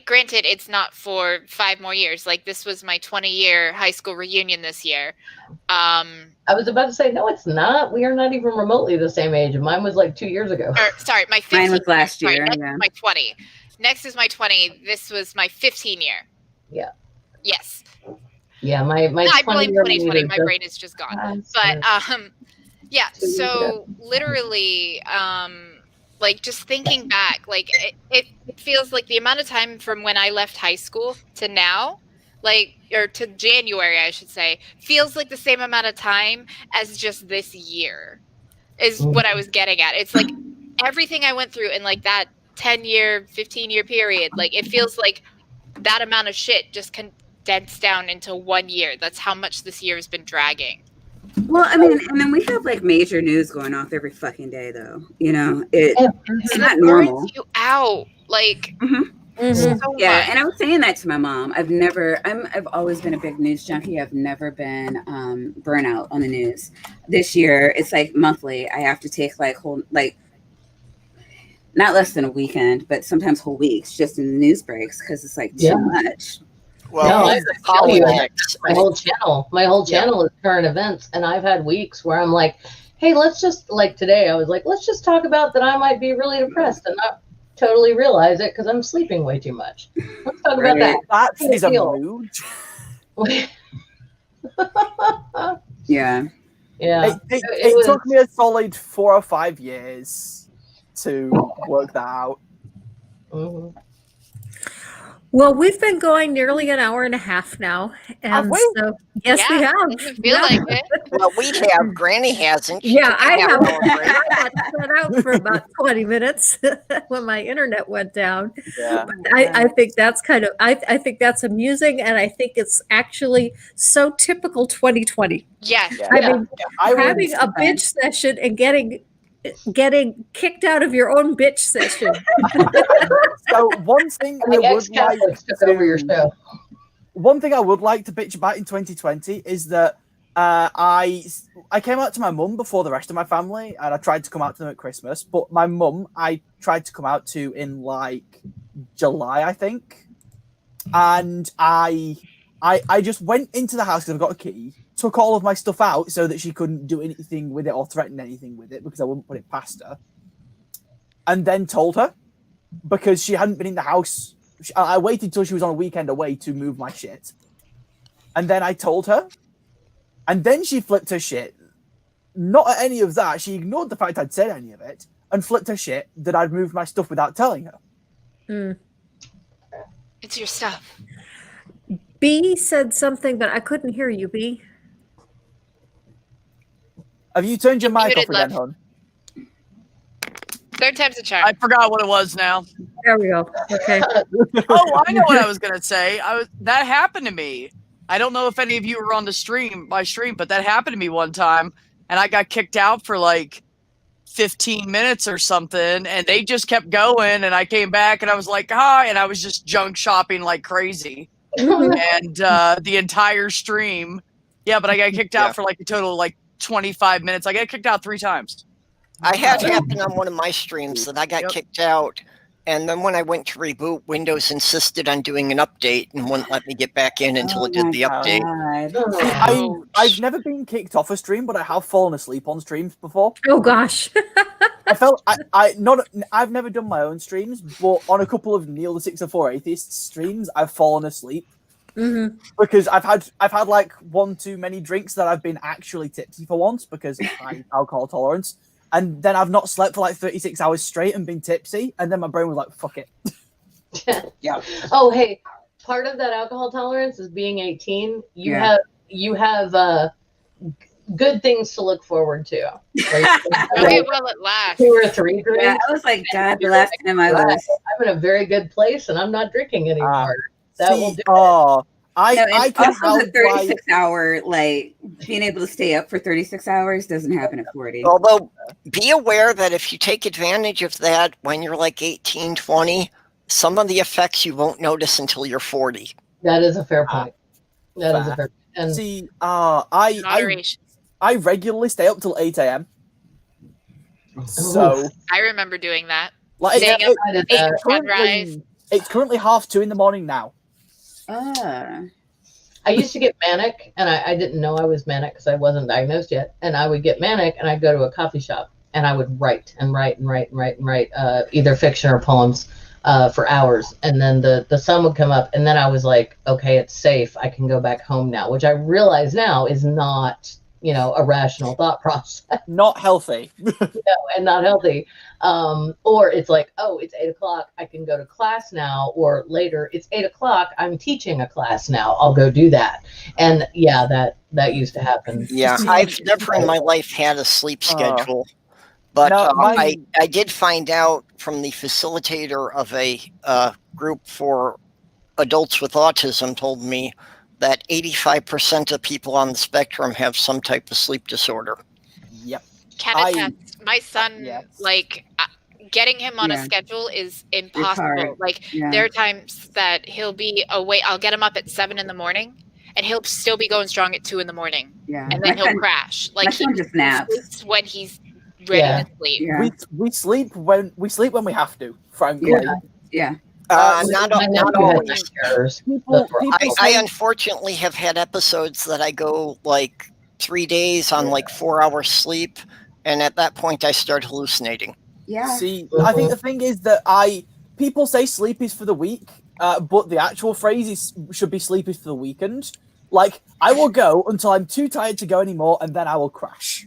Granted, it's not for 5 more years. This was my 20-year high school reunion this year. I was about to say, no, it's not. We are not even remotely the same age. Mine was 2 years ago. Sorry, my 15. Mine was last year. Next Yeah. is my 20. Next is my 20. This was my 15 year. Yeah. Yes. Yeah, my I blame 20 2020. My brain is just gone. But yeah. So literally, just thinking back, it feels like the amount of time from when I left high school to now, or to January, I should say, feels like the same amount of time as just this year. Is what I was getting at. It's everything I went through in that 10-year, 15-year period. It feels like that amount of shit just condensed down into 1 year. That's how much this year has been dragging. Well, and then we have major news going off every fucking day, though. It's not normal. You out so much. And I was saying that to my mom. I've always been a big news junkie. I've never been burnout on the news. This year, it's monthly. I have to take whole not less than a weekend, but sometimes whole weeks just in the news breaks because it's too much. Well, I tell you, my whole channel is current events, and I've had weeks where I'm hey, let's just today I was let's just talk about that I might be really depressed and not totally realize it because I'm sleeping way too much. Let's talk about that. That is a mood. Yeah. Yeah. It took me a solid 4 or 5 years to work that out. Mm-hmm. Well, we've been going nearly an hour and a half now. And so, yes, we have. Doesn't feel like it. Well, we have. Granny hasn't. Yeah, I have. I got shut out for about 20 minutes when my internet went down. Yeah. But I think that's I think that's amusing, and I think it's actually so typical 2020. Yes. Yeah. I mean, I would having a bitch session and getting kicked out of your own bitch session. So one thing I would like took over your show. One thing I would like to bitch about in 2020 is that I came out to my mum before the rest of my family, and I tried to come out to them at Christmas. But my mum, I tried to come out to in like July, I think, and I just went into the house because I've got a key, took all of my stuff out so that she couldn't do anything with it or threaten anything with it because I wouldn't put it past her, and then told her because she hadn't been in the house. I waited till she was on a weekend away to move my shit, and then I told her. And then she flipped her shit. Not at any of that. She ignored the fact I'd said any of it and flipped her shit that I'd moved my stuff without telling her. It's your stuff. B said something, but I couldn't hear you, B. Have you turned your mic off Muted, again, love. hon? Third time's a charm. I forgot what it was now. There we go. Okay. Oh, I know what I was gonna say. That happened to me. I don't know if any of you were on my stream, but that happened to me one time, and I got kicked out for like 15 minutes or something, and they just kept going, and I came back, and I was like, hi, and I was just junk shopping like crazy. And the entire stream, yeah, but I got kicked out for like a total of like 25 minutes. I got kicked out 3 times. I had happen on one of my streams that I got kicked out, and then when I went to reboot, Windows insisted on doing an update and wouldn't let me get back in until it did the update. I've never been kicked off a stream, but I have fallen asleep on streams before. Oh gosh. I've never done my own streams, but on a couple of Neil the 604 Atheist streams, I've fallen asleep. Because I've had like one too many drinks that I've been actually tipsy for once because of my alcohol tolerance. And then I've not slept for like 36 hours straight and been tipsy. And then my brain was like, fuck it. Yeah. Oh, hey, part of that alcohol tolerance is being 18. You have good things to look forward to. Okay, well, at last. 2 or 3 drinks. Yeah, I was like, God, the last time I was. I'm in a very good place and I'm not drinking anymore. That will do it. I can also the 36-hour, like, being able to stay up for 36 hours doesn't happen at 40. Although, be aware that if you take advantage of that when you're like 18, 20, some of the effects you won't notice until you're 40. That is a fair point. That is a fair point. And see, I regularly stay up till 8 a.m. So I remember doing that. Like, Staying up at sunrise. It's currently 2:30 in the morning now. I used to get manic, and I didn't know I was manic because I wasn't diagnosed yet. And I would get manic, and I'd go to a coffee shop, and I would write either fiction or poems for hours. And then the sun would come up, and then I was like, okay, it's safe. I can go back home now, which I realize now is not, a rational thought process. Not healthy. And not healthy. Or it's like, oh, it's 8 o'clock. I can go to class now. Or later, it's 8 o'clock. I'm teaching a class now. I'll go do that. And yeah, that used to happen. Yeah, I've never in my life had a sleep schedule. But I did find out from the facilitator of a group for adults with autism told me that 85% of people on the spectrum have some type of sleep disorder. Yep. Can attest. My son, getting him on a schedule is impossible. Like, there are times that he'll be awake. I'll get him up at 7 a.m, and he'll still be going strong at 2 a.m. Yeah. And then he'll crash. Like, he just naps when he's ready to sleep. Yeah. We sleep when we have to, frankly. Yeah. Not always. People I unfortunately have had episodes that I go like 3 days on like 4 hours sleep, and at that point I start hallucinating. Yeah. See, I think the thing is that people say sleep is for the weak, but the actual phrase should be sleep is for the weekend. Like, I will go until I'm too tired to go anymore, and then I will crash.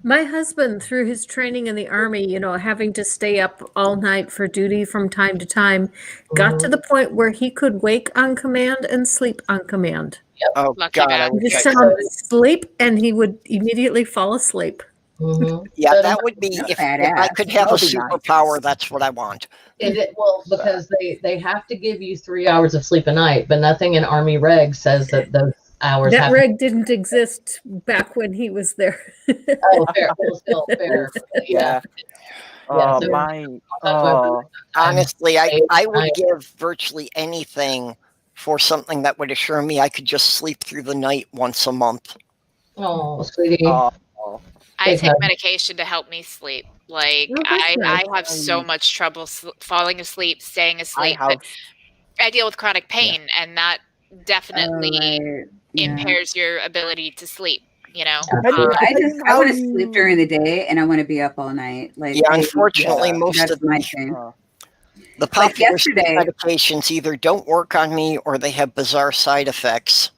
My husband, through his training in the Army, having to stay up all night for duty from time to time, got to the point where he could wake on command and sleep on command. Yep. Oh, Lucky God. man. He just sleep, and he would immediately fall asleep. Yeah, that would be, if I could have a superpower, that's what I want. Because they have to give you 3 hours of sleep a night, but nothing in Army reg says that those hours. That reg didn't exist back when he was there. Oh, fair. Well, still fair. Yeah. Honestly, I would give virtually anything for something that would assure me I could just sleep through the night once a month. Oh, sweetie. Oh, I Big take hug. medication to help me sleep. Like Oh, that's I nice. have so much trouble falling asleep, staying I asleep. have. But I deal with chronic pain, and that definitely Right. Yeah. impairs your ability to sleep. You know, Depending, I depending I how want to sleep you- during the day and I want to be up all night. Like, Yeah, unfortunately, yeah, most that's of my the, thing. the Like popular sleep yesterday. medications either don't work on me or they have bizarre side effects.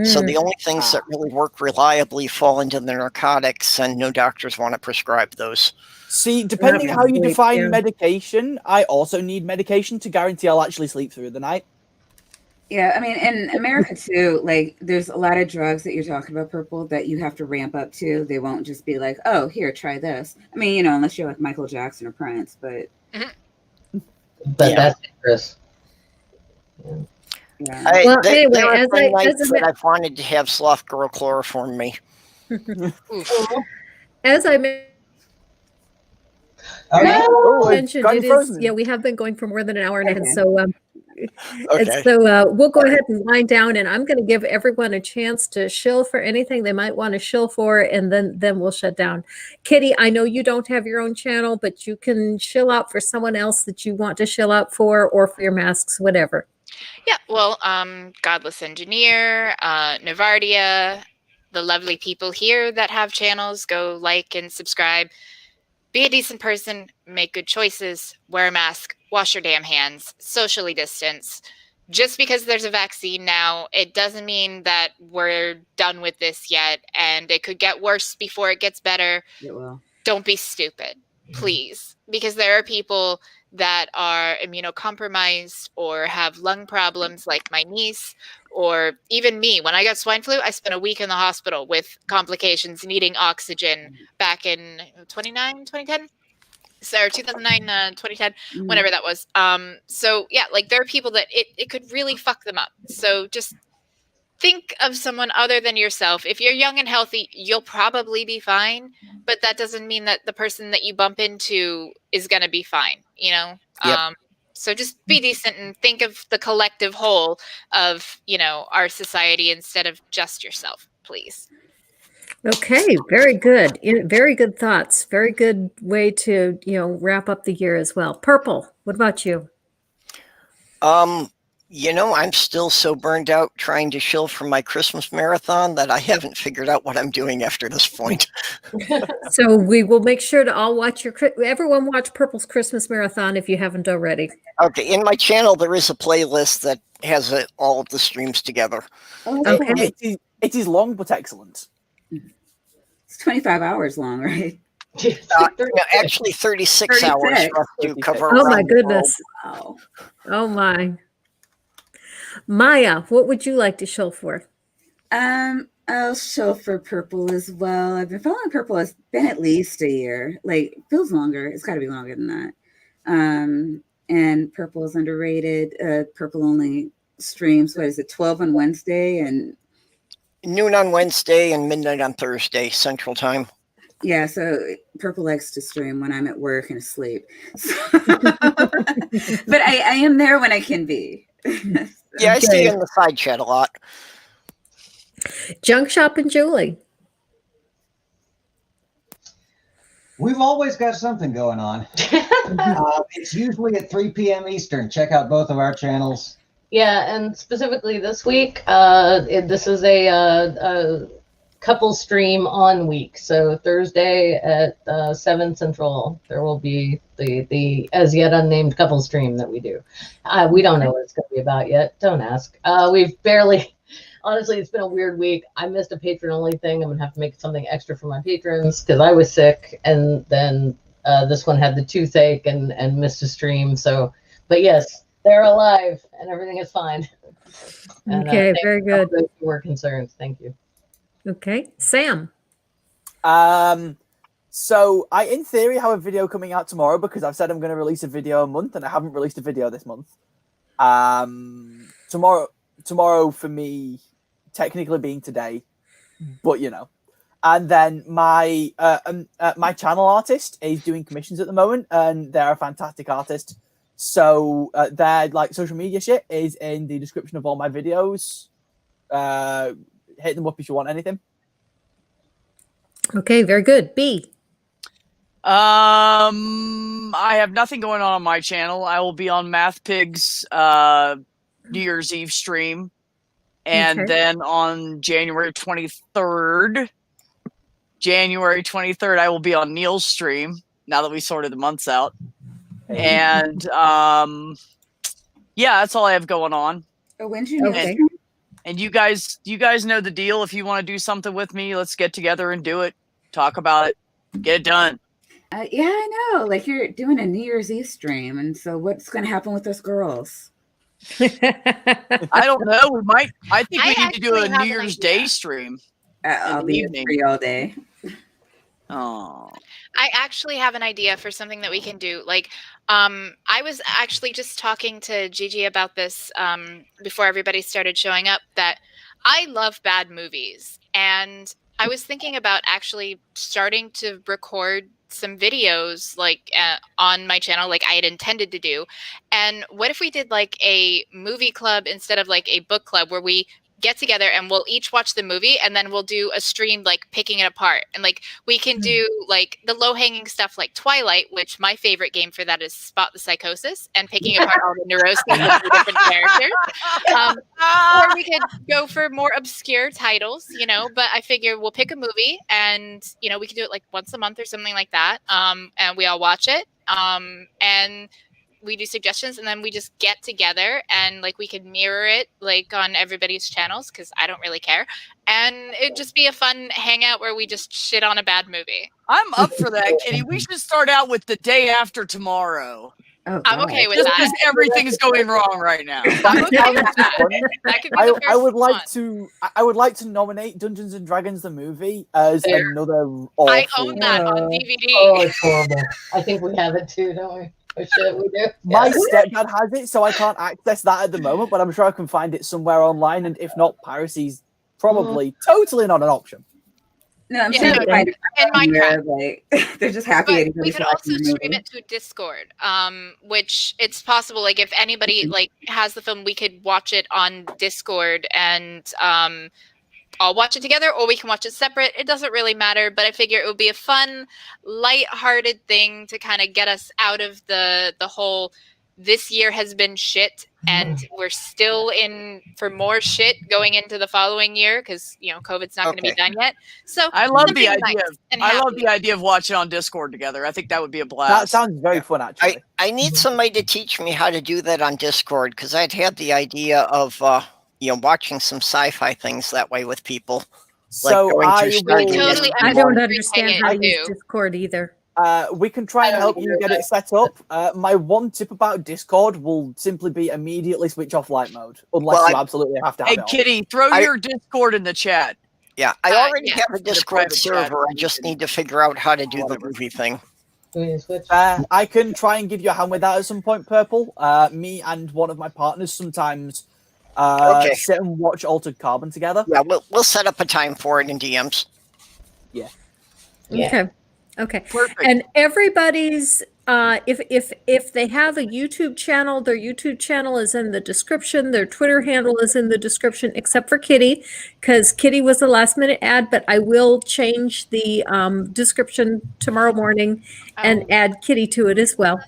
So Mm. the only things that really work reliably fall into the narcotics, and no doctors want to prescribe those. See, depending how you sleep, define yeah. medication, I also need medication to guarantee I'll actually sleep through the night. Yeah, I mean, in America too, like there's a lot of drugs that you're talking about, Purple, that you have to ramp up to. They won't just be like, oh, here, try this. I mean, you know, unless you're like Michael Jackson or Prince, but But Yeah. that's dangerous. yeah. Well, anyway, there have as been I- nights as a that ma- I've wanted to have Sloth Girl chloroform me. As I mentioned, Okay. Oh, I've it gotten is, frozen. yeah, we have been going for more than an hour and a half. Okay. So, Okay. we'll go ahead and wind down, and I'm going to give everyone a chance to shill for anything they might want to shill for, and then we'll shut down. Kitty, I know you don't have your own channel, but you can shill out for someone else that you want to shill out for, or for your masks, whatever. yeah. Well, Godless Engineer, Navardia, the lovely people here that have channels, go like and subscribe. Be a decent person, make good choices, wear a mask, wash your damn hands, socially distance. Just because there's a vaccine now, it doesn't mean that we're done with this yet, and it could get worse before it gets better. It will. Don't be stupid, please, because there are people that are immunocompromised or have lung problems like my niece, or even me. When I got swine flu, I spent a week in the hospital with complications, needing oxygen back in 2010. So 2009, 2010, whenever that was. So yeah, like there are people that it could really fuck them up. So just think of someone other than yourself. If you're young and healthy, you'll probably be fine, but that doesn't mean that the person that you bump into is going to be fine, you know? Yep. So just be decent and think of the collective whole of, our society instead of just yourself, please. Okay, very good. Very good thoughts. Very good way to, wrap up the year as well. Purple, what about you? I'm still so burned out trying to shill for my Christmas marathon that I haven't figured out what I'm doing after this point. So we will make sure to all watch everyone watch Purple's Christmas marathon if you haven't already. Okay, in my channel there is a playlist that has all of the streams together. Oh, Okay. It is long but excellent. It's 25 hours long, right? Actually 36 hours 36. for us to cover. Oh my around the world. goodness. Wow. Oh my. Maya, what would you like to shill for? I'll show for Purple as well. I've been following Purple. It's been at least a year. Like, feels longer. It's got to be longer than that. And Purple is underrated. Purple only streams, 12 on Wednesday and noon on Wednesday and midnight on Thursday, Central Time. yeah, so Purple likes to stream when I'm at work and asleep. So but I am there when I can be. Yeah, I see you in the side chat a lot. Junkshop and Julie. We've always got something going on. It's usually at 3 p.m. Eastern. Check out both of our channels. Yeah, and specifically this week, this is a couple stream on week. So Thursday at 7 Central, there will be the as yet unnamed couple stream that we do. We don't know what it's going to be about yet. Don't ask. We've barely. Honestly, it's been a weird week. I missed a patron-only thing. I'm going to have to make something extra for my patrons because I was sick. And then this one had the toothache and missed a stream. So, but yes, they're alive and everything is fine. And, Okay, very good. Those who were concerned. Thank you. Okay, Sam. So I, in theory, have a video coming out tomorrow because I've said I'm going to release a video a month and I haven't released a video this month. Tomorrow for me, technically being today, but and then my my channel artist is doing commissions at the moment, and they're a fantastic artist. So their like social media shit is in the description of all my videos. Hit them up if you want anything. Okay, very good. B. I have nothing going on my channel. I will be on MathPig's New Year's Eve stream, and then on January 23rd, I will be on Neil's stream. Now that we sorted the months out, and yeah, that's all I have going on. Oh, when's your next And, stream? and you guys know the deal. If you want to do something with me, let's get together and do it. Talk about it. Get it done. Yeah, I know. Like you're doing a New Year's Eve stream, and so what's going to happen with us girls? I don't know. We might. I think we need to do actually a have New an Year's idea. Day stream. I'll the be evening. free all day. Oh. I actually have an idea for something that we can do. Like, I was actually just talking to Gigi about this before everybody started showing up, that I love bad movies. And I was thinking about actually starting to record some videos like on my channel, like I had intended to do. And what if we did like a movie club instead of like a book club, where we get together and we'll each watch the movie and then we'll do a stream like picking it apart, and like we can do like the low-hanging stuff like Twilight, which my favorite game for that is Spot the Psychosis and picking apart all the neuroses of the different characters. Or we could go for more obscure titles, you know, but I figure we'll pick a movie and, you know, we could do it like once a month or something like that, and we all watch it, and we do suggestions, and then we just get together and like we could mirror it like on everybody's channels, because I don't really care, and it'd just be a fun hangout where we just shit on a bad movie. I'm up for that, Kitty. We should start out with the day after tomorrow. Oh, I'm okay with Just that. because everything's going wrong right now. I'm okay with that. That could be the first I would like one. to. I would like to nominate Dungeons and Dragons the movie as There. another. Awful I own that on DVD. Oh, it's horrible. I think we have it too, don't we? Oh shit, we do. My Yeah. stepdad has it, so I can't access that at the moment. But I'm sure I can find it somewhere online, and if not, piracy's probably totally not an option. No, I'm Yeah, sure no, they find it and somewhere, Minecraft. like they're just happy. But we everybody's could watching also the stream movie. it to Discord, which it's possible. Like if anybody like has the film, we could watch it on Discord and all watch it together, or we can watch it separate. It doesn't really matter, but I figure it would be a fun, light-hearted thing to kind of get us out of the whole this year has been shit and we're still in for more shit going into the following year, because you know COVID's not going to be done yet. So I love the something idea nice of and I love happy. the idea of watching on Discord together. I think that would be a That blast. sounds very fun, actually. I need somebody to teach me how to do that on Discord, because I'd had the idea of watching some sci-fi things that way with people. So going to I Stargate will. Totally I understand don't what understand you're how to saying, use too. Discord either. We can try and I help don't you get either. it set up. My one tip about Discord will simply be immediately switch off light mode, unless Well, you absolutely have to have Hey, it on. Kitty, throw your Discord in the chat. Yeah, I already yeah. have a In a Discord private server. chat. I just need to figure out how to do the Whatever. movie thing. We need to switch. I can try and give you a hand with that at some point, Purple. Me and one of my partners sometimes Okay. sit and watch Altered Carbon together. Yeah, we'll set up a time for it in DMs. Yeah. Okay. Okay. Perfect. And everybody's if they have a YouTube channel, their YouTube channel is in the description. Their Twitter handle is in the description, except for Kitty, because Kitty was the last minute ad. But I will change the description tomorrow morning and add Kitty to it as well.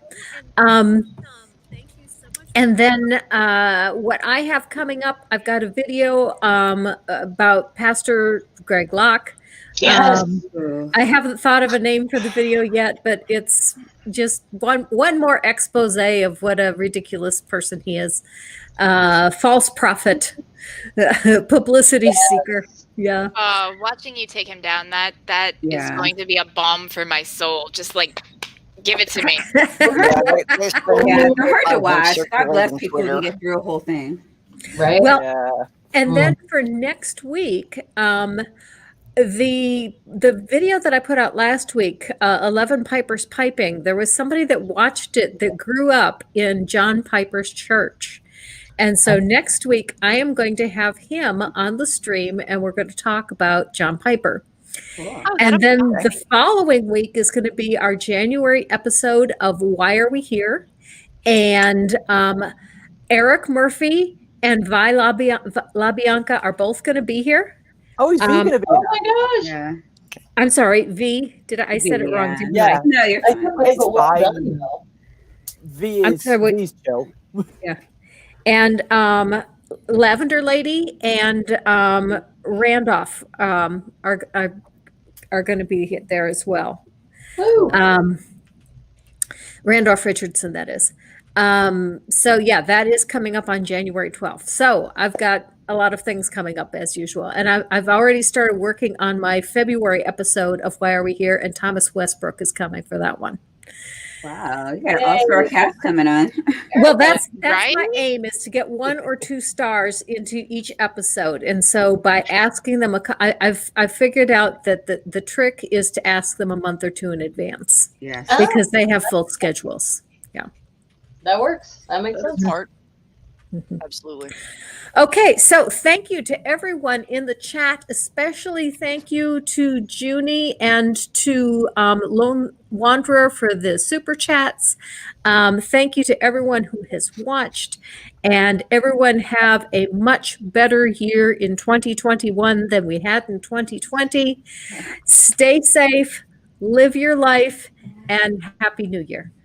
And then what I have coming up, I've got a video about Pastor Greg Locke. Yes. Ooh. I haven't thought of a name for the video yet, but it's just one more expose of what a ridiculous person he is. False prophet, publicity seeker. Yeah. Watching you take him down, that is Yeah. going to be a balm for my soul. Just like give it to me. Yeah, they're hard to watch. God bless people who get through a whole thing. Right? Well, Yeah. and then for next week, the video that I put out last week, 11 Pipers Piping, there was somebody that watched it that grew up in John Piper's church. And so next week, I am going to have him on the stream, and we're going to talk about John Piper. Cool. And then the following week is going to be our January episode of Why Are We Here? And Eric Murphy and Vi LaBianca are both going to be here. Oh, is V going to be? Oh my gosh. Yeah. I'm sorry, V. I said it wrong, didn't Yeah. I? No, you're I fine. can't believe It's it well fine. done, though. V V's chill. And Lavender Lady and Randolph are going to be there as well. Woo. Randolph Richardson, that is. So yeah, that is coming up on January 12th. So I've got a lot of things coming up as usual. And I've already started working on my February episode of Why Are We Here? And Thomas Westbrook is coming for that one. Wow, you got an all-star cast coming on. Well, that's Right? my aim, is to get 1 or 2 stars into each episode. And so by asking them, I've figured out that the trick is to ask them a month or 2 in advance, Yes. because they have full schedules. That works. That makes That's sense. smart. Mhm. Absolutely. Okay, so thank you to everyone in the chat, especially thank you to Junie and to Lone Wanderer for the super chats. Thank you to everyone who has watched, and everyone have a much better year in 2021 than we had in 2020. Stay safe, live your life, and Happy New Year.